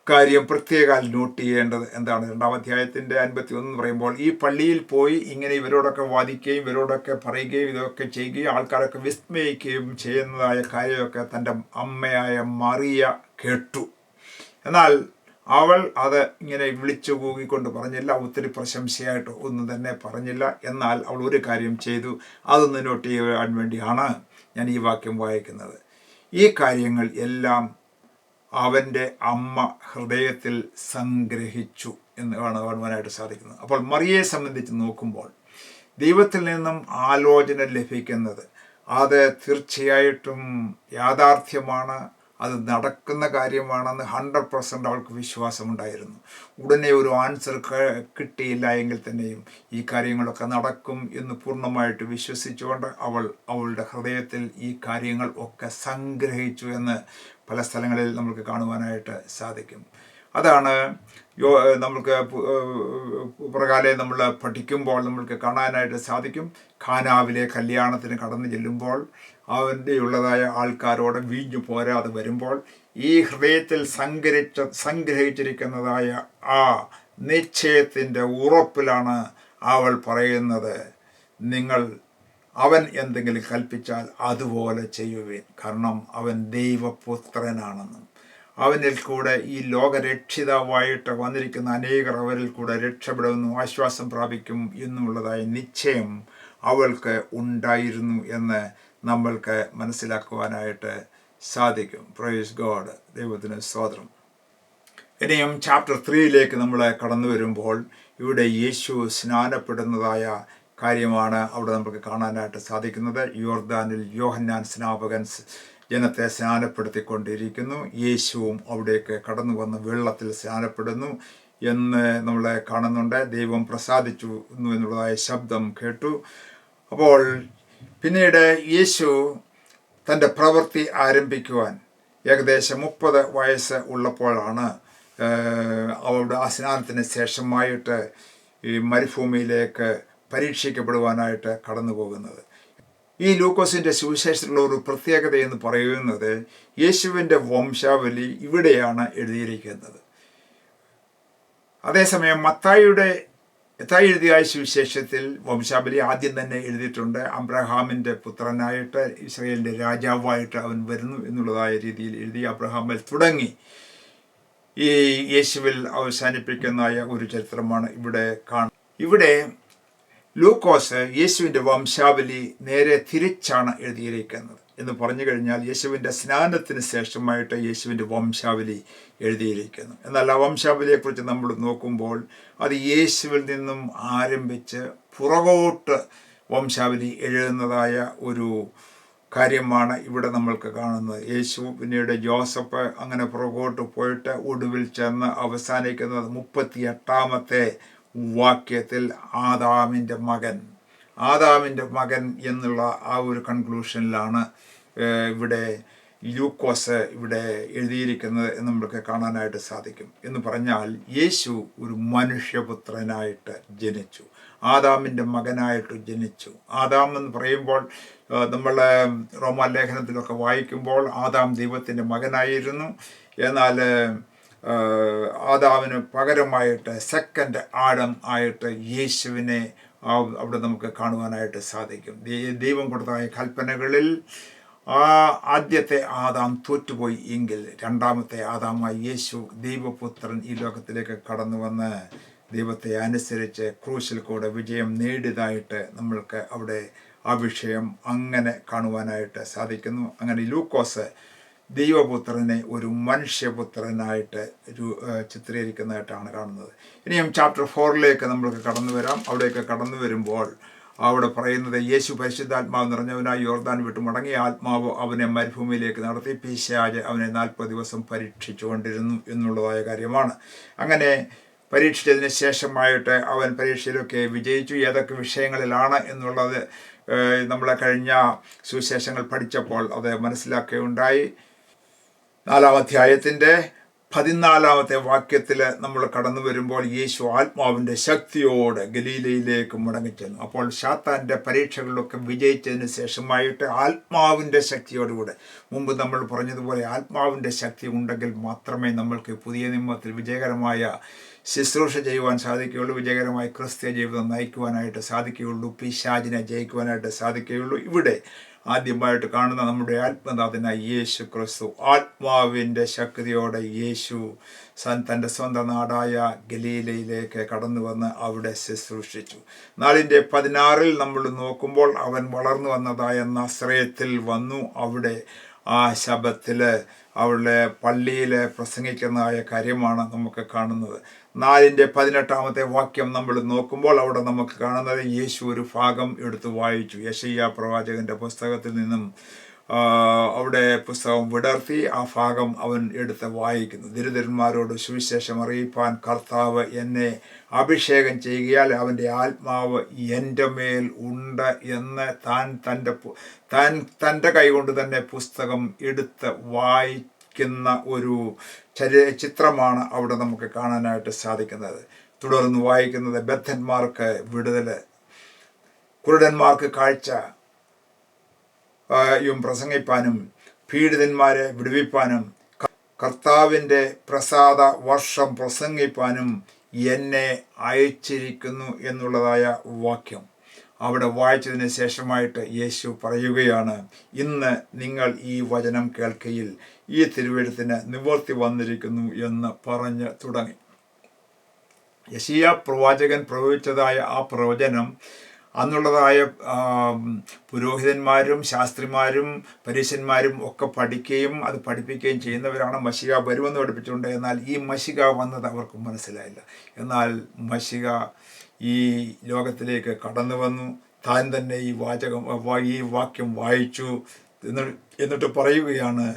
കാര്യം പ്രത്യേകം നോട്ട് ചെയ്യേണ്ടത് എന്താണ്? 2-ാം അധ്യായത്തിൻ്റെ 51 എന്ന് പറയുമ്പോൾ ഈ പള്ളിയിൽ പോയി ഇങ്ങനെ ഇവരോടൊക്കെ വാദിക്കുകയും ഇവരോടൊക്കെ പറയുകയും ഇതൊക്കെ ചെയ്യുകയും ആൾക്കാരൊക്കെ വിസ്മയിക്കുകയും ചെയ്യുന്നതായ കാര്യമൊക്കെ തൻ്റെ അമ്മയായ മറിയ കേട്ടു. എന്നാൽ അവൾ അത് ഇങ്ങനെ വിളിച്ചു കൂകിക്കൊണ്ട് പറഞ്ഞില്ല, ഒത്തിരി പ്രശംസയായിട്ട് ഒന്നും തന്നെ പറഞ്ഞില്ല. എന്നാൽ അവൾ ഒരു കാര്യം ചെയ്തു. അതൊന്ന് നോട്ട് ചെയ്യാൻ വേണ്ടിയാണ് ഞാൻ ഈ വാക്യം വായിക്കുന്നത്. ഈ കാര്യങ്ങൾ എല്ലാം അവൻ്റെ അമ്മ ഹൃദയത്തിൽ സംഗ്രഹിച്ചു എന്ന് കാണുവാനായിട്ട് സാധിക്കുന്നത്. അപ്പോൾ മറിയയെ സംബന്ധിച്ച് നോക്കുമ്പോൾ ദൈവത്തിൽ നിന്നും ആലോചന ലഭിക്കുന്നത് അത് തീർച്ചയായിട്ടും യാഥാർത്ഥ്യമാണ്, അത് നടക്കുന്ന കാര്യമാണെന്ന് 100% അവൾക്ക് വിശ്വാസമുണ്ടായിരുന്നു. ഉടനെ ഒരു ആൻസർ കിട്ടിയില്ല എങ്കിൽ തന്നെയും ഈ കാര്യങ്ങളൊക്കെ നടക്കും എന്ന് പൂർണ്ണമായിട്ട് വിശ്വസിച്ചുകൊണ്ട് അവളുടെ ഹൃദയത്തിൽ ഈ കാര്യങ്ങൾ ഒക്കെ സംഗ്രഹിച്ചു എന്ന് പല സ്ഥലങ്ങളിൽ നമുക്ക് കാണുവാനായിട്ട് സാധിക്കും. അതാണ് നമുക്ക് പ്രകാരം നമ്മൾ പഠിക്കുമ്പോൾ നമ്മൾക്ക് കാണാനായിട്ട് സാധിക്കും. ഖാനാവിലെ കല്യാണത്തിന് കടന്നു ചെല്ലുമ്പോൾ അവൻ്റെ ഉള്ളതായ ആൾക്കാരോട് വീഞ്ഞു പോരാതെ വരുമ്പോൾ ഈ ഹൃദയത്തിൽ സംഗ്രഹിച്ചിരിക്കുന്നതായ ആ നിശ്ചയത്തിൻ്റെ ഉറപ്പിലാണ് അവൾ പറയുന്നത്, നിങ്ങൾ അവൻ എന്തെങ്കിലും കൽപ്പിച്ചാൽ അതുപോലെ ചെയ്യുവിൻ, കാരണം അവൻ ദൈവപുത്രനാണെന്നും അവനിൽ കൂടെ ഈ ലോകരക്ഷിതാവായിട്ട് വന്നിരിക്കുന്ന അനേകർ അവരിൽ കൂടെ രക്ഷപ്പെടുമെന്നും ആശ്വാസം പ്രാപിക്കും എന്നുള്ളതായ നിശ്ചയം അവൾക്ക് ഉണ്ടായിരുന്നു എന്ന് നമ്മൾക്ക് മനസ്സിലാക്കുവാനായിട്ട് സാധിക്കും. പ്രൈസ് ഗോഡ്, ദൈവത്തിന് സ്തോത്രം. ഇനിയും ചാപ്റ്റർ 3 നമ്മൾ കടന്നു വരുമ്പോൾ ഇവിടെ യേശു സ്നാനപ്പെടുന്നതായ കാര്യമാണ് അവിടെ നമുക്ക് കാണാനായിട്ട് സാധിക്കുന്നത്. യോർദാനിൽ യോഹന്നാൻ സ്നാപകൻ ജനത്തെ സ്നാനപ്പെടുത്തിക്കൊണ്ടിരിക്കുന്നു. യേശുവും അവിടേക്ക് കടന്നു വന്ന് വെള്ളത്തിൽ സ്നാനപ്പെടുന്നു എന്ന് നമ്മൾ കാണുന്നുണ്ട്. ദൈവം പ്രസാദിച്ചു എന്നുള്ളതായ ശബ്ദം കേട്ടു. അപ്പോൾ പിന്നീട് യേശു തൻ്റെ പ്രവൃത്തി ആരംഭിക്കുവാൻ ഏകദേശം 30 വയസ്സ് ഉള്ളപ്പോഴാണ് അവരുടെ ആ സ്നാനത്തിന് ശേഷമായിട്ട് ഈ മരുഭൂമിയിലേക്ക് പരീക്ഷിക്കപ്പെടുവാനായിട്ട് കടന്നു പോകുന്നത്. ഈ ലൂക്കോസിൻ്റെ സുവിശേഷത്തിലുള്ള ഒരു പ്രത്യേകത എന്ന് പറയുന്നത് യേശുവിൻ്റെ വംശാവലി ഇവിടെയാണ് എഴുതിയിരിക്കുന്നത്. അതേസമയം മത്തായി എഴുതിയ സുവിശേഷത്തിൽ വംശാവലി ആദ്യം തന്നെ എഴുതിയിട്ടുണ്ട്. അബ്രഹാമിൻ്റെ പുത്രനായിട്ട് ഇസ്രായേലിൻ്റെ രാജാവായിട്ട് അവൻ വരുന്നു എന്നുള്ളതായ രീതിയിൽ എഴുതി അബ്രഹാമിൽ തുടങ്ങി ഈ യേശുവിൽ അവസാനിപ്പിക്കുന്നതായ ഒരു ചരിത്രമാണ് ഇവിടെ കാണുന്നത്. ഇവിടെ ലൂക്കോസ് യേശുവിൻ്റെ വംശാവലി നേരെ തിരിച്ചാണ് എഴുതിയിരിക്കുന്നത് എന്ന് പറഞ്ഞു കഴിഞ്ഞാൽ യേശുവിൻ്റെ സ്നാനത്തിന് ശേഷമായിട്ട് യേശുവിൻ്റെ വംശാവലി എഴുതിയിരിക്കുന്നു. എന്നാൽ ആ വംശാവലിയെക്കുറിച്ച് നമ്മൾ നോക്കുമ്പോൾ അത് യേശുവിൽ നിന്നും ആരംഭിച്ച് പുറകോട്ട് വംശാവലി എഴുതുന്നതായ ഒരു കാര്യമാണ് ഇവിടെ നമ്മൾക്ക് കാണുന്നത്. യേശു പിന്നീട് ജോസഫ് അങ്ങനെ പുറകോട്ട് പോയിട്ട് ഒടുവിൽ ചെന്ന് അവസാനിക്കുന്നത് 38-ാമത്തെ വാക്യത്തിൽ ആദാമിൻ്റെ മകൻ എന്നുള്ള ആ ഒരു കൺക്ലൂഷനിലാണ് ഇവിടെ ലൂക്കോസ് ഇവിടെ എഴുതിയിരിക്കുന്നത് എന്ന് നമുക്ക് കാണാനായിട്ട് സാധിക്കും. എന്ന് പറഞ്ഞാൽ യേശു ഒരു മനുഷ്യപുത്രനായിട്ട് ജനിച്ചു, ആദാമിൻ്റെ മകനായിട്ട് ജനിച്ചു. ആദാം എന്ന് പറയുമ്പോൾ നമ്മൾ റോമാലേഖനത്തിലൊക്കെ വായിക്കുമ്പോൾ ആദാം ദൈവത്തിൻ്റെ മകനായിരുന്നു. എന്നാൽ ആദാമിന് പകരമായിട്ട് സെക്കൻഡ് ആഡം ആയിട്ട് യേശുവിനെ അവിടെ നമുക്ക് കാണുവാനായിട്ട് സാധിക്കും. ദൈവം കൊടുത്ത കൽപ്പനകളിൽ ആദ്യത്തെ ആദാം തോറ്റുപോയി എങ്കിൽ രണ്ടാമത്തെ ആദാമായി യേശു ദൈവപുത്രൻ ഈ ലോകത്തിലേക്ക് കടന്നു വന്ന് ദൈവത്തെ അനുസരിച്ച് ക്രൂശിൽ കൂടെ വിജയം നേടിയതായിട്ട് നമ്മൾക്ക് അവിടെ ആ വിഷയം അങ്ങനെ കാണുവാനായിട്ട് സാധിക്കുന്നു. അങ്ങനെ ലൂക്കോസ് ദൈവപുത്രനെ ഒരു മനുഷ്യപുത്രനായിട്ട് ചിത്രീകരിക്കുന്നതായിട്ടാണ് കാണുന്നത്. ഇനിയും ചാപ്റ്റർ 4 നമ്മൾക്ക് കടന്നു വരാം. അവിടേക്ക് കടന്നു വരുമ്പോൾ അവിടെ പറയുന്നത് യേശു പരിശുദ്ധാത്മാവ് നിറഞ്ഞവനായി യോർദാൻ വിട്ടു മടങ്ങിയ ആത്മാവ് അവനെ മരുഭൂമിയിലേക്ക് നടത്തി പിശാച് അവനെ 40 ദിവസം പരീക്ഷിച്ചുകൊണ്ടിരുന്നു എന്നുള്ളതായ കാര്യമാണ്. അങ്ങനെ പരീക്ഷിച്ചതിന് ശേഷമായിട്ട് അവൻ പരീക്ഷയിലൊക്കെ വിജയിച്ചു. ഏതൊക്കെ വിഷയങ്ങളിലാണ് എന്നുള്ളത് നമ്മളെ കഴിഞ്ഞ സുവിശേഷങ്ങൾ പഠിച്ചപ്പോൾ അത് മനസ്സിലാക്കുകയുണ്ടായി. 4-ാം അധ്യായത്തിൻ്റെ 14-ാമത്തെ വാക്യത്തിൽ നമ്മൾ കടന്നു വരുമ്പോൾ യേശു ആത്മാവിൻ്റെ ശക്തിയോടെ ഗലീലയിലേക്ക് മടങ്ങിച്ചെന്നു. അപ്പോൾ സാത്താൻ്റെ പരീക്ഷകളിലൊക്കെ വിജയിച്ചതിന് ശേഷമായിട്ട് ആത്മാവിൻ്റെ ശക്തിയോടുകൂടെ, മുമ്പ് നമ്മൾ പറഞ്ഞതുപോലെ ആത്മാവിൻ്റെ ശക്തി ഉണ്ടെങ്കിൽ മാത്രമേ നമ്മൾക്ക് പുതിയ നിയമത്തിൽ വിജയകരമായ ശുശ്രൂഷ ചെയ്യുവാൻ സാധിക്കുകയുള്ളൂ, വിജയകരമായ ക്രിസ്തീയ ജീവിതം നയിക്കുവാനായിട്ട് സാധിക്കുകയുള്ളൂ, പിശാചിനെ ജയിക്കുവാനായിട്ട് സാധിക്കുകയുള്ളൂ. ഇവിടെ ആദ്യമായിട്ട് കാണുന്ന നമ്മുടെ ആത്മനാഥനായ യേശു ക്രിസ്തു ആത്മാവിൻ്റെ ശക്തിയോടെ യേശു തൻ്റെ സ്വന്തം നാടായ ഗലീലയിലേക്ക് കടന്നു വന്ന് അവിടെ ശുശ്രൂഷിച്ചു. 4:16 നമ്മൾ നോക്കുമ്പോൾ അവൻ വളർന്നു വന്നതായ നസറേത്തിൽ വന്നു. അവിടെ ആ ശബത്തിൽ അവളുടെ പള്ളിയിൽ പ്രസംഗിക്കുന്നതായ കാര്യമാണ് നമുക്ക് കാണുന്നത്. 4:18 വാക്യം നമ്മൾ നോക്കുമ്പോൾ അവിടെ നമുക്ക് കാണുന്നത് യേശു ഒരു ഭാഗം എടുത്ത് വായിച്ചു. യെശയ്യാ പ്രവാചകൻ്റെ പുസ്തകത്തിൽ നിന്നും അവിടെ പുസ്തകം വിടർത്തി ആ ഭാഗം അവൻ എടുത്ത് വായിക്കുന്നു. ദരിദ്രന്മാരോട് സുവിശേഷം അറിയിപ്പാൻ കർത്താവ് എന്നെ അഭിഷേകം ചെയ്യുകയാൽ അവൻ്റെ ആത്മാവ് എൻ്റെ മേൽ ഉണ്ട് എന്ന് തൻ്റെ കൈകൊണ്ട് തന്നെ പുസ്തകം എടുത്ത് വായിക്കുന്ന ഒരു ചിത്രമാണ് അവിടെ നമുക്ക് കാണാനായിട്ട് സാധിക്കുന്നത്. തുടർന്ന് വായിക്കുന്നത് ബദ്ധന്മാർക്ക് വിടുതൽ, കുരുടന്മാർക്ക് കാഴ്ച പ്രസംഗിപ്പാനും പീഡിതന്മാരെ വിടുവിപ്പാനും കർത്താവിൻ്റെ പ്രസാദ വർഷം പ്രസംഗിപ്പാനും എന്നെ അയച്ചിരിക്കുന്നു എന്നുള്ളതായ വാക്യം. അവിടെ വായിച്ചതിന് ശേഷമായിട്ട് യേശു പറയുകയാണ്, ഇന്ന് നിങ്ങൾ ഈ വചനം കേൾക്കയിൽ ഈ തിരുവെഴുത്തിന് നിവർത്തി വന്നിരിക്കുന്നു എന്ന് പറഞ്ഞ് തുടങ്ങി. യെശയ്യാ പ്രവാചകൻ പ്രവചിച്ചതായ ആ പ്രവചനം അന്നുള്ളതായ പുരോഹിതന്മാരും ശാസ്ത്രിമാരും പരീശന്മാരും ഒക്കെ പഠിക്കുകയും അത് പഠിപ്പിക്കുകയും ചെയ്യുന്നവരാണ് മശിഹ വരുമെന്ന് പഠിപ്പിച്ചുകൊണ്ട്. എന്നാൽ ഈ മശിഹ വന്നത് അവർക്ക് മനസ്സിലായില്ല. എന്നാൽ മശിഹ ഈ ലോകത്തിലേക്ക് കടന്നു വന്നു. താൻ തന്നെ ഈ വാക്യം വായിച്ചു. എന്നിട്ട് പറയുകയാണ്,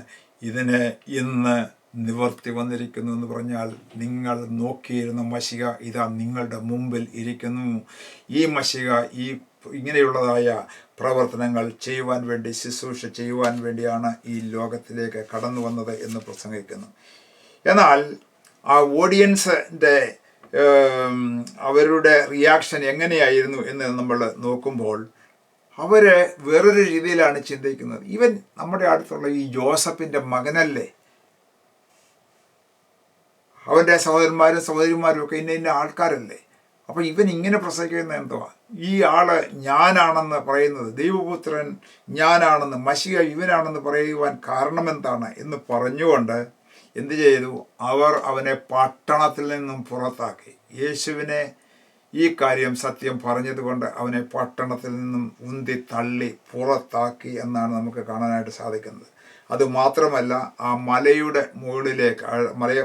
ഇതിന് ഇന്ന് നിവർത്തി വന്നിരിക്കുന്നു എന്ന് പറഞ്ഞാൽ, നിങ്ങൾ നോക്കിയിരുന്ന മശിഹ ഇതാ നിങ്ങളുടെ മുമ്പിൽ ഇരിക്കുന്നു. ഈ മശിഹ ഇങ്ങനെയുള്ളതായ പ്രവർത്തനങ്ങൾ ചെയ്യുവാൻ വേണ്ടി, ശുശ്രൂഷ ചെയ്യുവാൻ വേണ്ടിയാണ് ഈ ലോകത്തിലേക്ക് കടന്നു വന്നത് എന്ന് പ്രസംഗിക്കുന്നു. എന്നാൽ ആ ഓഡിയൻസിൻ്റെ അവരുടെ റിയാക്ഷൻ എങ്ങനെയായിരുന്നു എന്ന് നമ്മൾ നോക്കുമ്പോൾ, അവർ വേറൊരു രീതിയിലാണ് ചിന്തിക്കുന്നത്. ഇവൻ നമ്മുടെ അടുത്തുള്ള ഈ ജോസഫിൻ്റെ മകനല്ലേ, അവൻ്റെ സഹോദരന്മാരും സഹോദരിമാരും ഒക്കെ ഇന്ന ആൾക്കാരല്ലേ, അപ്പോൾ ഇവൻ ഇങ്ങനെ പ്രസംഗിക്കുന്നത് എന്തുവാ? ഈ ആള് ഞാനാണെന്ന് പറയുന്നത്, ദൈവപുത്രൻ ഞാനാണെന്ന്, മശിഹ ഇവനാണെന്ന് പറയുവാൻ കാരണമെന്താണ് എന്ന് പറഞ്ഞുകൊണ്ട് എന്തു ചെയ്തു? അവർ അവനെ പട്ടണത്തിൽ നിന്നും പുറത്താക്കി. യേശുവിനെ ഈ കാര്യം സത്യം പറഞ്ഞതുകൊണ്ട് അവനെ പട്ടണത്തിൽ നിന്നും ഉന്തി തള്ളി പുറത്താക്കി എന്നാണ് നമുക്ക് കാണാനായിട്ട് സാധിക്കുന്നത്. അതുമാത്രമല്ല, ആ മലയുടെ മുകളിലേക്ക്,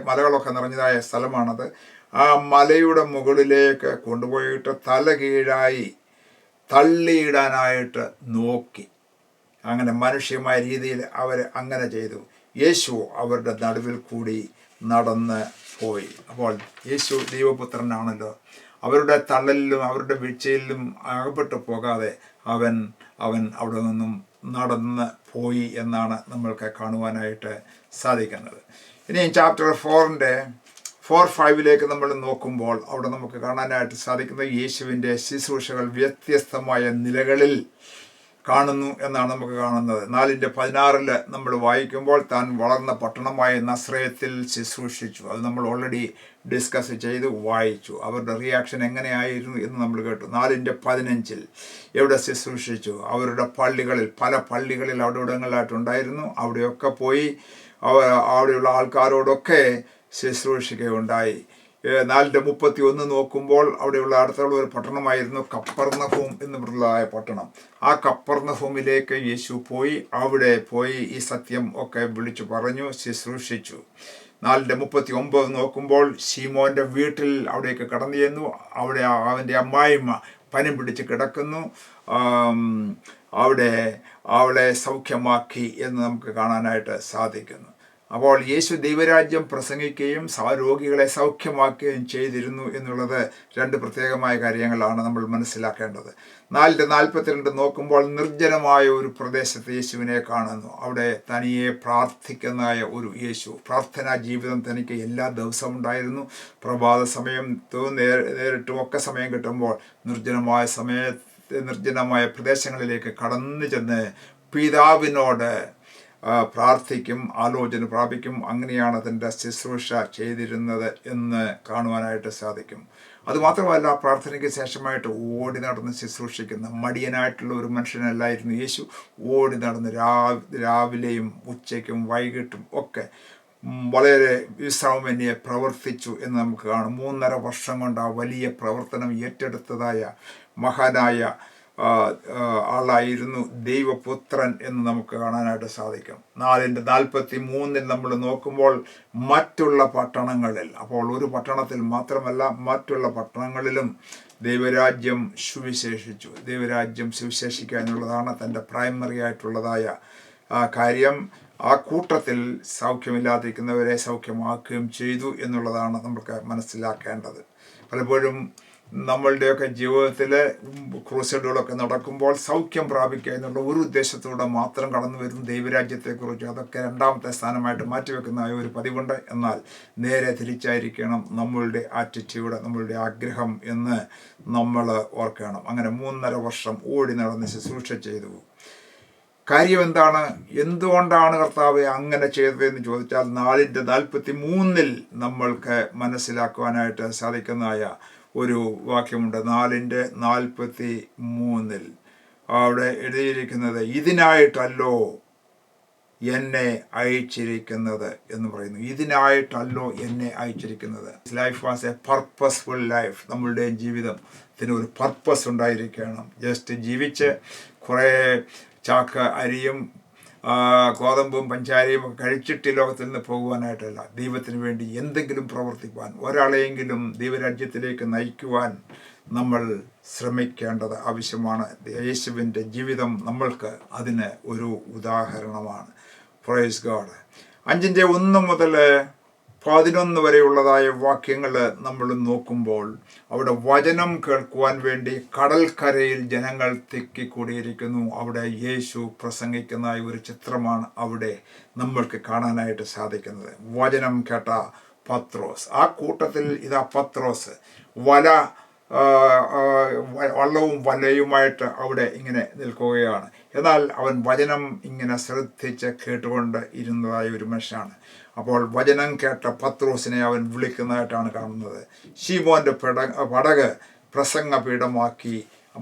മലകളൊക്കെ നിറഞ്ഞതായ സ്ഥലമാണത്, ആ മലയുടെ മുകളിലേക്ക് കൊണ്ടുപോയിട്ട് തലകീഴായി തള്ളിയിടാനായിട്ട് നോക്കി. അങ്ങനെ മനുഷ്യമായ രീതിയിൽ അവർ അങ്ങനെ ചെയ്തു. യേശു അവരുടെ നടുവിൽ കൂടി നടന്ന് പോയി. അപ്പോൾ യേശു ദൈവപുത്രനാണല്ലോ. അവരുടെ തള്ളലിലും അവരുടെ വീഴ്ചയിലും അകപ്പെട്ടു പോകാതെ അവൻ അവിടെ നിന്നും നടന്ന് പോയി എന്നാണ് നമ്മൾക്ക് കാണുവാനായിട്ട് സാധിക്കുന്നത്. ഇനി ചാപ്റ്റർ 4:5 നമ്മൾ നോക്കുമ്പോൾ അവിടെ നമുക്ക് കാണാനായിട്ട് സാധിക്കുന്നത് യേശുവിൻ്റെ ശുശ്രൂഷകൾ വ്യത്യസ്തമായ നിലകളിൽ കാണുന്നു എന്നാണ് നമുക്ക് കാണുന്നത്. 4:16 നമ്മൾ വായിക്കുമ്പോൾ, താൻ വളർന്ന പട്ടണമായ നസ്രയത്തിൽ ശുശ്രൂഷിച്ചു. അത് നമ്മൾ ഓൾറെഡി ഡിസ്കസ് ചെയ്ത് വായിച്ചു. അവരുടെ റിയാക്ഷൻ എങ്ങനെയായിരുന്നു എന്ന് നമ്മൾ കേട്ടു. 4:15 എവിടെ ശുശ്രൂഷിച്ചു? അവരുടെ പള്ളികളിൽ, പല പള്ളികളിൽ അവിടെ ഇടങ്ങളിലായിട്ടുണ്ടായിരുന്നു. അവിടെയൊക്കെ പോയി അവിടെയുള്ള ആൾക്കാരോടൊക്കെ ശുശ്രൂഷിക്കുകയുണ്ടായി. 4:31 നോക്കുമ്പോൾ അവിടെയുള്ള അടുത്തുള്ള ഒരു പട്ടണമായിരുന്നു കപ്പർന്നഹൂം എന്നുള്ളതായ പട്ടണം. ആ കപ്പർന്നഹൂമിലേക്ക് യേശു പോയി. അവിടെ പോയി ഈ സത്യം ഒക്കെ വിളിച്ചു പറഞ്ഞു, ശുശ്രൂഷിച്ചു. 4:39 നോക്കുമ്പോൾ ശീമോൻ്റെ വീട്ടിൽ അവിടേക്ക് കടന്നു ചെന്നു. അവിടെ അവൻ്റെ അമ്മായിമ്മ പനി പിടിച്ച് കിടക്കുന്നു. അവിടെ അവളെ സൗഖ്യമാക്കി എന്ന് നമുക്ക് കാണാനായിട്ട് സാധിക്കുന്നു. അപ്പോൾ യേശു ദൈവരാജ്യം പ്രസംഗിക്കുകയും രോഗികളെ സൗഖ്യമാക്കുകയും ചെയ്തിരുന്നു എന്നുള്ളത് രണ്ട് പ്രത്യേകമായ കാര്യങ്ങളാണ് നമ്മൾ മനസ്സിലാക്കേണ്ടത്. 4:42 നോക്കുമ്പോൾ നിർജ്ജനമായ ഒരു പ്രദേശത്ത് യേശുവിനെ കാണുന്നു. അവിടെ തനിയെ പ്രാർത്ഥിക്കുന്നതായ ഒരു യേശു. പ്രാർത്ഥനാ ജീവിതം തനിക്ക് എല്ലാ ദിവസവും ഉണ്ടായിരുന്നു. പ്രഭാത സമയത്തും നേരിട്ടും ഒക്കെ സമയം കിട്ടുമ്പോൾ നിർജ്ജനമായ പ്രദേശങ്ങളിലേക്ക് കടന്നു ചെന്ന് പിതാവിനോട് പ്രാർത്ഥിക്കും, ആലോചന പ്രാപിക്കും. അങ്ങനെയാണ് അതിൻ്റെ ശുശ്രൂഷ ചെയ്തിരുന്നത് എന്ന് കാണുവാനായിട്ട് സാധിക്കും. അതുമാത്രമല്ല, പ്രാർത്ഥനയ്ക്ക് ശേഷമായിട്ട് ഓടി നടന്ന് ശുശ്രൂഷിക്കുന്ന മടിയനായിട്ടുള്ള ഒരു മനുഷ്യനല്ലായിരുന്നു യേശു. ഓടി നടന്ന് രാവിലെയും ഉച്ചയ്ക്കും വൈകിട്ടും ഒക്കെ വളരെ വിശ്രമമന്യെ പ്രവർത്തിച്ചു എന്ന് നമുക്ക് കാണും. 3.5 വർഷം കൊണ്ട് ആ വലിയ പ്രവർത്തനം ഏറ്റെടുത്തതായ മഹാനായ ആളായിരുന്നു ദൈവപുത്രൻ എന്ന് നമുക്ക് കാണാനായിട്ട് സാധിക്കും. 4:43 നമ്മൾ നോക്കുമ്പോൾ മറ്റുള്ള പട്ടണങ്ങളിൽ, അപ്പോൾ ഒരു പട്ടണത്തിൽ മാത്രമല്ല മറ്റുള്ള പട്ടണങ്ങളിലും ദൈവരാജ്യം സുവിശേഷിച്ചു. ദൈവരാജ്യം സുവിശേഷിക്കുക എന്നുള്ളതാണ് തൻ്റെ പ്രൈമറി ആയിട്ടുള്ളതായ കാര്യം. ആ കൂട്ടത്തിൽ സൗഖ്യമില്ലാതിരിക്കുന്നവരെ സൗഖ്യമാക്കുകയും ചെയ്തു എന്നുള്ളതാണ് നമുക്ക് മനസ്സിലാക്കേണ്ടത്. പലപ്പോഴും നമ്മളുടെയൊക്കെ ജീവിതത്തിൽ ക്രൂസൈഡുകളൊക്കെ നടക്കുമ്പോൾ സൗഖ്യം പ്രാപിക്കുക എന്നുള്ള ഒരു ഉദ്ദേശത്തോടെ മാത്രം കടന്നു വരുന്ന ദൈവരാജ്യത്തെക്കുറിച്ച് അതൊക്കെ രണ്ടാമത്തെ സ്ഥാനമായിട്ട് മാറ്റിവെക്കുന്ന ഒരു പതിവുണ്ട്. എന്നാൽ നേരെ തിരിച്ചായിരിക്കണം നമ്മളുടെ ആറ്റിറ്റ്യൂഡ്, നമ്മളുടെ ആഗ്രഹം എന്ന് നമ്മൾ ഓർക്കണം. അങ്ങനെ 3.5 വർഷം ഓടി നടന്ന് ശുശ്രൂഷ ചെയ്തു. കാര്യം എന്താണ്? എന്തുകൊണ്ടാണ് കർത്താവ് അങ്ങനെ ചെയ്തതെന്ന് ചോദിച്ചാൽ 4:43 നമ്മൾക്ക് മനസ്സിലാക്കുവാനായിട്ട് സാധിക്കുന്നതായ ഒരു വാക്യമുണ്ട് 4:43. അവിടെ എഴുതിയിരിക്കുന്നത്, ഇതിനായിട്ടല്ലോ എന്നെ അയച്ചിരിക്കുന്നത് എന്ന് പറയുന്നു. ഇതിനായിട്ടല്ലോ എന്നെ അയച്ചിരിക്കുന്നത്. Life was A purposeful life. നമ്മളുടെ ജീവിതത്തിന് ഒരു പർപ്പസ് ഉണ്ടായിരിക്കണം. ജസ്റ്റ് ജീവിച്ച് കുറേ ചാക്ക് അരിയും ഗോതമ്പും പഞ്ചാരയും ഒക്കെ കഴിച്ചിട്ട് ലോകത്തിൽ നിന്ന് പോകുവാനായിട്ടല്ല, ദൈവത്തിന് വേണ്ടി എന്തെങ്കിലും പ്രവർത്തിക്കുവാൻ, ഒരാളെയെങ്കിലും ദൈവരാജ്യത്തിലേക്ക് നയിക്കുവാൻ നമ്മൾ ശ്രമിക്കേണ്ടത് ആവശ്യമാണ്. യേശുവിൻ്റെ ജീവിതം നമ്മൾക്ക് അതിന് ഒരു ഉദാഹരണമാണ്. Praise God. 5:1 മുതൽ 11 വരെയുള്ളതായ വാക്യങ്ങൾ നമ്മൾ നോക്കുമ്പോൾ, അവിടെ വചനം കേൾക്കുവാൻ വേണ്ടി കടൽക്കരയിൽ ജനങ്ങൾ തിക്കിക്കൂടിയിരിക്കുന്നു. അവിടെ യേശു പ്രസംഗിക്കുന്ന ഒരു ചിത്രമാണ് അവിടെ നമ്മൾക്ക് കാണാനായിട്ട് സാധിക്കുന്നത്. വചനം കേട്ട പത്രോസ്, ആ കൂട്ടത്തിൽ ഇതാ പത്രോസ് വള്ളവും വലയുമായിട്ട് അവിടെ ഇങ്ങനെ നിൽക്കുകയാണ്. എന്നാൽ അവൻ വചനം ഇങ്ങനെ ശ്രദ്ധിച്ച് കേട്ടുകൊണ്ട് ഇരുന്നതായ ഒരു മനുഷ്യനാണ്. അപ്പോൾ വചനം കേട്ട പത്രോസിനെ അവൻ വിളിക്കുന്നതായിട്ടാണ് കാണുന്നത്. ശീമോൻ്റെ പടക് പ്രസംഗപീഠമാക്കി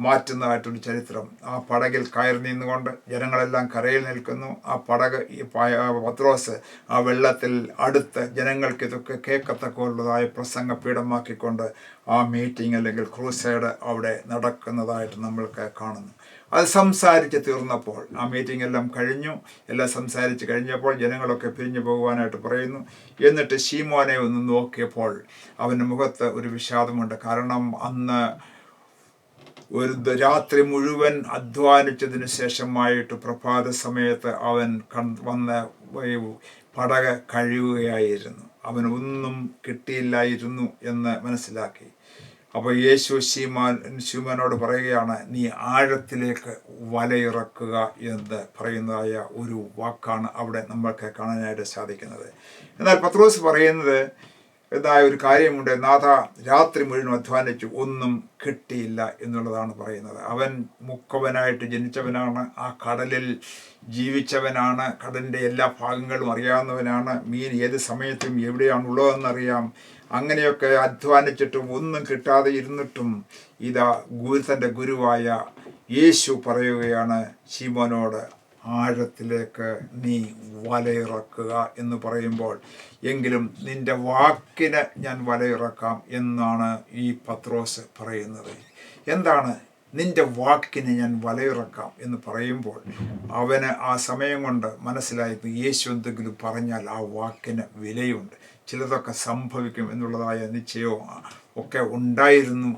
മാറ്റുന്നതായിട്ടൊരു ചരിത്രം. ആ പടകിൽ കയറി നിന്നുകൊണ്ട് ജനങ്ങളെല്ലാം കരയിൽ നിൽക്കുന്നു. ആ പടക് പത്രോസ് ആ വെള്ളത്തിൽ അടുത്ത് ജനങ്ങൾക്ക് ഇതൊക്കെ കേൾക്കത്തക്കുള്ളതായ പ്രസംഗപീഠമാക്കിക്കൊണ്ട് ആ മീറ്റിംഗ് അല്ലെങ്കിൽ ക്രൂസൈഡ് അവിടെ നടക്കുന്നതായിട്ട് നമ്മൾക്ക് കാണുന്നു. അത് സംസാരിച്ച് തീർന്നപ്പോൾ, ആ മീറ്റിംഗ് എല്ലാം കഴിഞ്ഞു, എല്ലാം സംസാരിച്ച് കഴിഞ്ഞപ്പോൾ ജനങ്ങളൊക്കെ പിരിഞ്ഞു പോകുവാനായിട്ട് പറയുന്നു. എന്നിട്ട് ശീമോനെ ഒന്ന് നോക്കിയപ്പോൾ അവൻ്റെ മുഖത്ത് ഒരു വിഷാദമുണ്ട്. കാരണം അന്ന് ഒരു രാത്രി മുഴുവൻ അധ്വാനിച്ചതിന് ശേഷമായിട്ട് പ്രഭാത സമയത്ത് അവൻ വന്ന് പടക കഴിയുകയായിരുന്നു. അവനൊന്നും കിട്ടിയില്ലായിരുന്നു എന്ന് മനസ്സിലാക്കി. അപ്പോൾ യേശു ശീമോനോട് പറയുകയാണ്, നീ ആഴത്തിലേക്ക് വലയിറക്കുക എന്ന് പറയുന്നതായ ഒരു വാക്കാണ് അവിടെ നമ്മൾക്ക് കാണാനായിട്ട് സാധിക്കുന്നത്. എന്നാൽ പത്രോസ് പറയുന്നത് ഇതായ ഒരു കാര്യമുണ്ട്, നാഥ, രാത്രി മുഴുവൻ അധ്വാനിച്ചു, ഒന്നും കിട്ടിയില്ല എന്നുള്ളതാണ് പറയുന്നത്. അവൻ മുക്കവനായിട്ട് ജനിച്ചവനാണ്, ആ കടലിൽ ജീവിച്ചവനാണ്, കടലിൻ്റെ എല്ലാ ഭാഗങ്ങളും അറിയാവുന്നവനാണ്, മീൻ ഏത് സമയത്തും എവിടെയാണുള്ളതെന്നറിയാം. അങ്ങനെയൊക്കെ അധ്വാനിച്ചിട്ടും ഒന്നും കിട്ടാതെ ഇരുന്നിട്ടും ഇതാ തൻ്റെ ഗുരുവായ യേശു പറയുകയാണ് ശീമോനോട്, ആഴത്തിലേക്ക് നീ വലയിറക്കുക എന്ന് പറയുമ്പോൾ, എങ്കിലും നിന്റെ വാക്കിന് ഞാൻ വലയിറക്കാം എന്നാണ് ഈ പത്രോസ് പറയുന്നത്. എന്താണ് നിന്റെ വാക്കിന് ഞാൻ വലയിറക്കാം എന്ന് പറയുമ്പോൾ, അവന് ആ സമയം കൊണ്ട് മനസ്സിലായിരുന്നു യേശു എന്തെങ്കിലും പറഞ്ഞാൽ ആ വാക്കിന് വിലയുണ്ട്, ചിലതൊക്കെ സംഭവിക്കും എന്നുള്ളതായ നിശ്ചയവും ഒക്കെ ഉണ്ടായിരുന്നു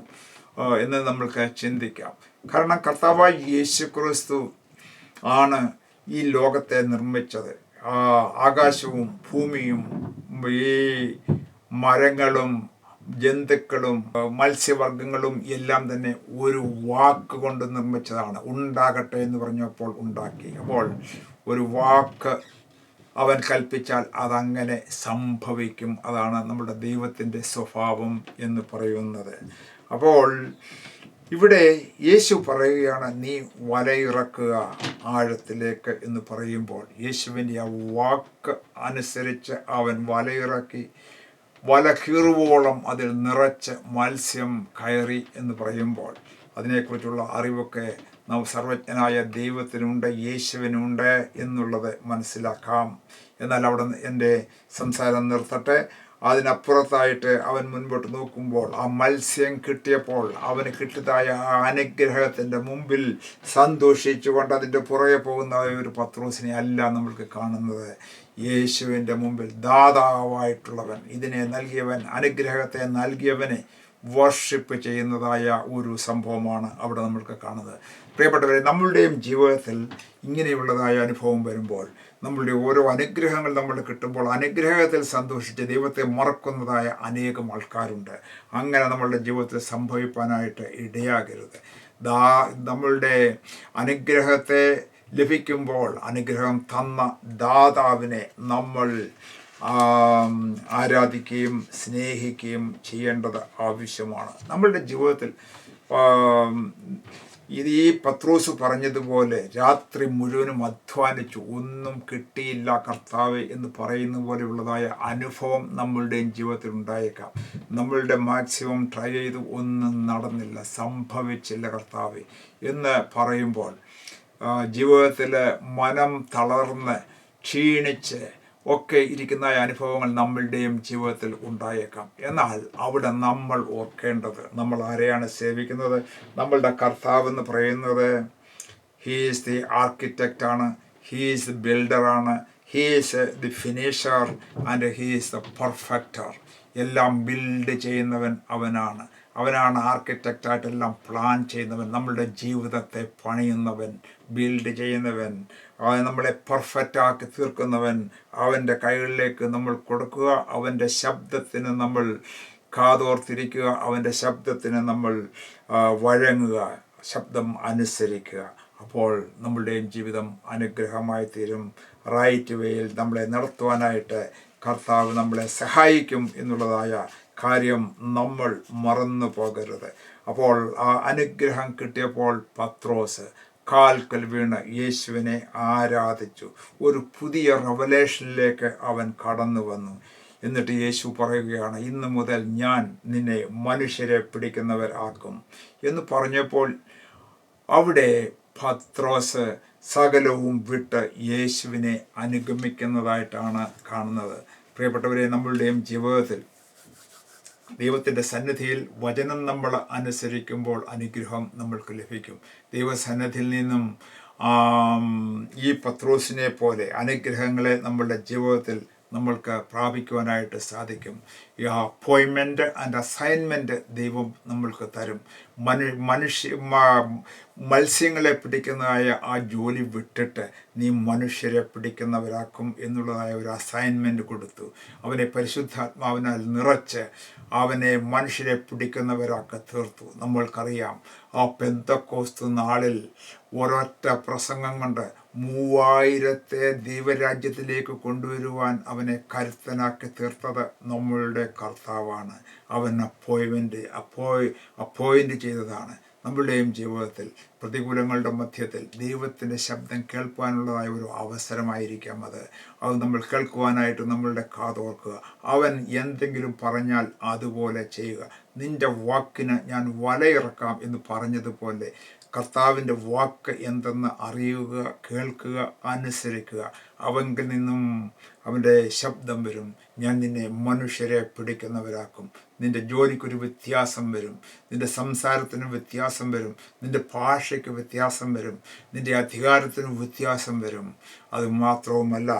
എന്ന് നമ്മൾക്ക് ചിന്തിക്കാം. കാരണം കർത്താവായ യേശു ക്രിസ്തു ആണ് ഈ ലോകത്തെ നിർമ്മിച്ചത്. ആകാശവും ഭൂമിയും ഈ മരങ്ങളും ജന്തുക്കളും മത്സ്യവർഗങ്ങളും എല്ലാം തന്നെ ഒരു വാക്ക് കൊണ്ട് നിർമ്മിച്ചതാണ്. ഉണ്ടാകട്ടെ എന്ന് പറഞ്ഞപ്പോൾ ഉണ്ടാക്കി. അപ്പോൾ ഒരു വാക്ക് അവൻ കൽപ്പിച്ചാൽ അതങ്ങനെ സംഭവിക്കും. അതാണ് നമ്മുടെ ദൈവത്തിൻ്റെ സ്വഭാവം എന്ന് പറയുന്നത്. അപ്പോൾ ഇവിടെ യേശു പറയുകയാണ്, നീ വലയിറക്കുക ആഴത്തിലേക്ക് എന്ന് പറയുമ്പോൾ, യേശുവിൻ്റെ ആ വാക്ക് അനുസരിച്ച് അവൻ വലയിറക്കി. വല കീറുവോളം അതിൽ നിറച്ച് മത്സ്യം കയറി എന്ന് പറയുമ്പോൾ, അതിനെക്കുറിച്ചുള്ള അറിവൊക്കെ സർവജ്ഞനായ ദൈവത്തിനുണ്ട്, യേശുവിനുണ്ട് എന്നുള്ളത് മനസ്സിലാക്കാം. എന്നാൽ അവിടെ എൻ്റെ സംസാരം നിർത്തട്ടെ. അതിനപ്പുറത്തായിട്ട് അവൻ മുൻപോട്ട് നോക്കുമ്പോൾ, ആ മത്സ്യം കിട്ടിയപ്പോൾ അവന് കിട്ടിയതായ ആ അനുഗ്രഹത്തിൻ്റെ മുമ്പിൽ സന്തോഷിച്ചുകൊണ്ട് അതിൻ്റെ പുറകെ പോകുന്ന ഒരു പത്രോസിനെ അല്ല നമ്മൾക്ക് കാണുന്നത്. യേശുവിൻ്റെ മുമ്പിൽ ദാതാവായിട്ടുള്ളവൻ, ഇതിനെ നൽകിയവൻ, അനുഗ്രഹത്തെ നൽകിയവനെ വർഷിപ്പ് ചെയ്യുന്നതായ ഒരു സംഭവമാണ് അവിടെ നമ്മൾക്ക് കാണുന്നത്. പ്രിയപ്പെട്ടവരെ, നമ്മളുടെയും ജീവിതത്തിൽ ഇങ്ങനെയുള്ളതായ അനുഭവം വരുമ്പോൾ, നമ്മളുടെ ഓരോ അനുഗ്രഹങ്ങൾ നമ്മൾ കിട്ടുമ്പോൾ അനുഗ്രഹത്തിൽ സന്തോഷിച്ച് ദൈവത്തെ മറക്കുന്നതായ അനേകം ആൾക്കാരുണ്ട്. അങ്ങനെ നമ്മളുടെ ജീവിതത്തിൽ സംഭവിക്കാനായിട്ട് ഇടയാകരുത്. നമ്മളുടെ അനുഗ്രഹത്തെ ലഭിക്കുമ്പോൾ അനുഗ്രഹം തന്ന ദാതാവിനെ നമ്മൾ ആരാധിക്കുകയും സ്നേഹിക്കുകയും ചെയ്യേണ്ടത് ആവശ്യമാണ്. നമ്മളുടെ ജീവിതത്തിൽ ഈ പത്രോസ് പറഞ്ഞതുപോലെ രാത്രി മുഴുവനും അധ്വാനിച്ചു, ഒന്നും കിട്ടിയില്ല കർത്താവേ എന്ന് പറയുന്ന പോലെയുള്ളതായ അനുഭവം നമ്മളുടെയും ജീവിതത്തിൽ ഉണ്ടായേക്കാം. നമ്മളുടെ മാക്സിമം ട്രൈ ചെയ്തു, ഒന്നും നടന്നില്ല, സംഭവിച്ചില്ല കർത്താവേ എന്ന് പറയുമ്പോൾ ജീവിതത്തിൽ മനം തളർന്ന് ക്ഷീണിച്ച് ഒക്കെ ഇരിക്കുന്ന അനുഭവങ്ങൾ നമ്മളുടെയും ജീവിതത്തിൽ ഉണ്ടായേക്കാം. എന്നാൽ അവിടെ നമ്മൾ ഓർക്കേണ്ടത്, നമ്മൾ ആരെയാണ് സേവിക്കുന്നത്? നമ്മളുടെ കർത്താവ് എന്ന് പറയുന്നത് ഹീസ് ദി ആർക്കിടെക്റ്റാണ്, ഹീസ് ദി ബിൽഡറാണ്, he's the finisher and he's the perfecter. എല്ലാം ബിൽഡ് ചെയ്യുന്നവൻ അവനാണ്. അവനാണ് ആർക്കിടെക്റ്റായിട്ടെല്ലാം പ്ലാൻ ചെയ്യുന്നവൻ, നമ്മളുടെ ജീവിതത്തെ പണിയുന്നവൻ, ബിൽഡ് ചെയ്യുന്നവൻ, അവൻ നമ്മളെ പെർഫെക്റ്റ് ആക്കി തീർക്കുന്നവൻ. അവൻ്റെ കൈകളിലേക്ക് നമ്മൾ കൊടുക്കുക, അവൻ്റെ ശബ്ദത്തിന് നമ്മൾ കാതോർത്തിരിക്കുക, അവൻ്റെ ശബ്ദത്തിന് നമ്മൾ വഴങ്ങുക, ശബ്ദം അനുസരിക്കുക. അപ്പോൾ നമ്മളുടെയും ജീവിതം അനുഗ്രഹമായി തീരും. റൈറ്റ് വേയിൽ നമ്മളെ നടത്തുവാനായിട്ട് കർത്താവ് നമ്മളെ സഹായിക്കും എന്നുള്ളതായ കാര്യം നമ്മൾ മറന്നു പോകരുത്. അപ്പോൾ ആ അനുഗ്രഹം കിട്ടിയപ്പോൾ പത്രോസ് കാൽക്കൽ വീണ് യേശുവിനെ ആരാധിച്ചു. ഒരു പുതിയ റെവലേഷനിലേക്ക് അവൻ കടന്നു വന്നു. എന്നിട്ട് യേശു പറയുകയാണ്, ഇന്ന് മുതൽ ഞാൻ നിന്നെ മനുഷ്യരെ പിടിക്കുന്നവരാക്കും എന്ന് പറഞ്ഞപ്പോൾ അവിടെ പത്രോസ് സകലവും വിട്ട് യേശുവിനെ അനുഗമിക്കുന്നതായിട്ടാണ് കാണുന്നത്. പ്രിയപ്പെട്ടവരെ, നമ്മളുടെയും ജീവിതത്തിൽ ദൈവത്തിൻ്റെ സന്നിധിയിൽ വചനം നമ്മൾ അനുസരിക്കുമ്പോൾ അനുഗ്രഹം നമ്മൾക്ക് ലഭിക്കും. ദൈവസന്നിധിയിൽ നിന്നും ഈ പത്രോസിനെ പോലെ അനുഗ്രഹങ്ങളെ നമ്മളുടെ ജീവിതത്തിൽ നമ്മൾക്ക് പ്രാപിക്കുവാനായിട്ട് സാധിക്കും. ഈ അപ്പോയിൻമെൻറ്റ് ആൻഡ് അസൈൻമെൻറ്റ് ദൈവം നമ്മൾക്ക് തരും. മത്സ്യങ്ങളെ പിടിക്കുന്നതായ ആ ജോലി വിട്ടിട്ട് നീ മനുഷ്യരെ പിടിക്കുന്നവരാക്കും എന്നുള്ളതായ ഒരു അസൈൻമെൻറ്റ് കൊടുത്തു. അവനെ പരിശുദ്ധാത്മാവിനാൽ നിറച്ച് അവനെ മനുഷ്യരെ പിടിക്കുന്നവരാക്കി തീർത്തു. നമ്മൾക്കറിയാം, ആ പെന്തക്കോസ്ത് നാളിൽ ഒരൊറ്റ പ്രസംഗം കൊണ്ട് 3000 ദൈവരാജ്യത്തിലേക്ക് കൊണ്ടുവരുവാൻ അവനെ കരുത്തനാക്കി തീർത്തത് നമ്മളുടെ കർത്താവാണ്. അവൻ അപ്പോയിൻ്റ് ചെയ്തതാണ്. നമ്മളുടെയും ജീവിതത്തിൽ പ്രതികൂലങ്ങളുടെ മധ്യത്തിൽ ദൈവത്തിൻ്റെ ശബ്ദം കേൾക്കുവാനുള്ളതായ ഒരു അവസരമായിരിക്കാം അത് നമ്മൾ കേൾക്കുവാനായിട്ട് നമ്മളുടെ കാതോർക്കുക. അവൻ എന്തെങ്കിലും പറഞ്ഞാൽ അതുപോലെ ചെയ്യുക. നിൻ്റെ വാക്കിന് ഞാൻ വലയിറക്കാം എന്ന് പറഞ്ഞതുപോലെ കർത്താവിൻ്റെ വാക്ക് എന്തെന്ന് അറിയുക, കേൾക്കുക, അനുസരിക്കുക. അവങ്കിൽ നിന്നും അവൻ്റെ ശബ്ദം വരും, ഞാൻ നിന്നെ മനുഷ്യരെ പിടിക്കുന്നവരാക്കും. നിൻ്റെ ജോലിക്കൊരു വ്യത്യാസം വരും, നിൻ്റെ സംസാരത്തിന് വ്യത്യാസം വരും, നിൻ്റെ ഭാഷയ്ക്ക് വ്യത്യാസം വരും, നിൻ്റെ അധികാരത്തിന് വ്യത്യാസം വരും. അതുമാത്രവുമല്ല,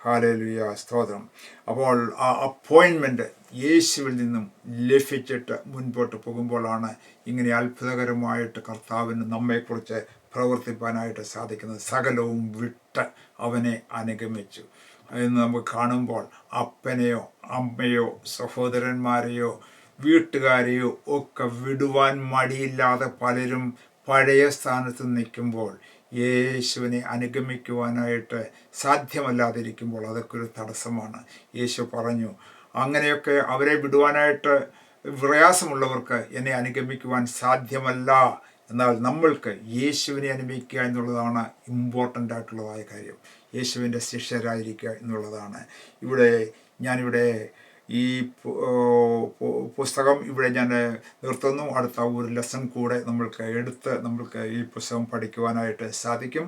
ഹല്ലേലൂയ, സ്തോത്രം. അപ്പോൾ ആ അപ്പോയിൻമെൻറ്റ് യേശുവിൽ നിന്നും ലഭിച്ചിട്ട് മുൻപോട്ട് പോകുമ്പോഴാണ് ഇങ്ങനെ അത്ഭുതകരമായിട്ട് കർത്താവിന് നമ്മെക്കുറിച്ച് പ്രവർത്തിപ്പാനായിട്ട് സാധിക്കുന്നത്. സകലവും വിട്ട് അവനെ അനുഗമിച്ചു എന്ന് നമുക്ക് കാണുമ്പോൾ അപ്പനെയോ അമ്മയോ സഹോദരന്മാരെയോ വീട്ടുകാരെയോ ഒക്കെ വിടുവാൻ മടിയില്ലാതെ പലരും പഴയ സ്ഥാനത്ത് നിൽക്കുമ്പോൾ യേശുവിനെ അനുഗമിക്കുവാനായിട്ട് സാധ്യമല്ലാതിരിക്കുമ്പോൾ അതൊക്കെ ഒരു തടസ്സമാണ്. യേശു പറഞ്ഞു, അങ്ങനെയൊക്കെ അവരെ വിടുവാനായിട്ട് പ്രയാസമുള്ളവർക്ക് എന്നെ അനുഗമിക്കുവാൻ സാധ്യമല്ല. എന്നാൽ നമ്മൾക്ക് യേശുവിനെ അനുഗമിക്കുക എന്നുള്ളതാണ് ഇമ്പോർട്ടൻ്റ് ആയിട്ടുള്ളതായ കാര്യം. യേശുവിൻ്റെ ശിഷ്യരായിരിക്കുക എന്നുള്ളതാണ്. ഞാനിവിടെ ഈ പുസ്തകം ഇവിടെ ഞാൻ നിർത്തുന്നു. അടുത്ത ഒരു ലെസൺ കൂടെ നമ്മൾക്ക് ഈ പുസ്തകം പഠിക്കുവാനായിട്ട് സാധിക്കും.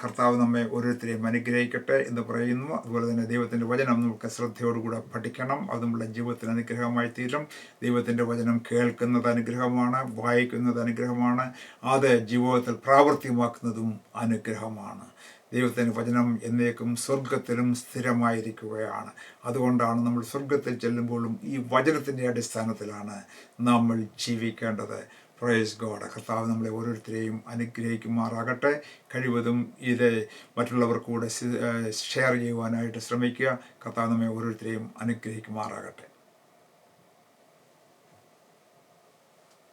കർത്താവ് നമ്മെ ഓരോരുത്തരെയും അനുഗ്രഹിക്കട്ടെ എന്ന് പറയുന്നു. അതുപോലെ തന്നെ ദൈവത്തിൻ്റെ വചനം നമുക്ക് ശ്രദ്ധയോടുകൂടെ പഠിക്കണം. അത് നമ്മുടെ ജീവിതത്തിന് അനുഗ്രഹമായി തീരും. ദൈവത്തിൻ്റെ വചനം കേൾക്കുന്നത് അനുഗ്രഹമാണ്, വായിക്കുന്നത് അനുഗ്രഹമാണ്, അത് ജീവിതത്തിൽ പ്രാവർത്തികമാക്കുന്നതും അനുഗ്രഹമാണ്. ദൈവത്തിൻ്റെ വചനം എന്നേക്കും സ്വർഗത്തിലും സ്ഥിരമായിരിക്കുകയാണ്. അതുകൊണ്ടാണ് നമ്മൾ സ്വർഗത്തിൽ ചെല്ലുമ്പോഴും ഈ വചനത്തിൻ്റെ അടിസ്ഥാനത്തിലാണ് നമ്മൾ ജീവിക്കേണ്ടത്. Praise God. കർത്താവ് നമ്മളെ ഓരോരുത്തരെയും അനുഗ്രഹിക്കുമാറാകട്ടെ. കഴിവതും ഇത് മറ്റുള്ളവർക്ക് കൂടെ ഷെയർ ചെയ്യുവാനായിട്ട് ശ്രമിക്കുക. കർത്താവ് നമ്മെ ഓരോരുത്തരെയും അനുഗ്രഹിക്കുമാറാകട്ടെ.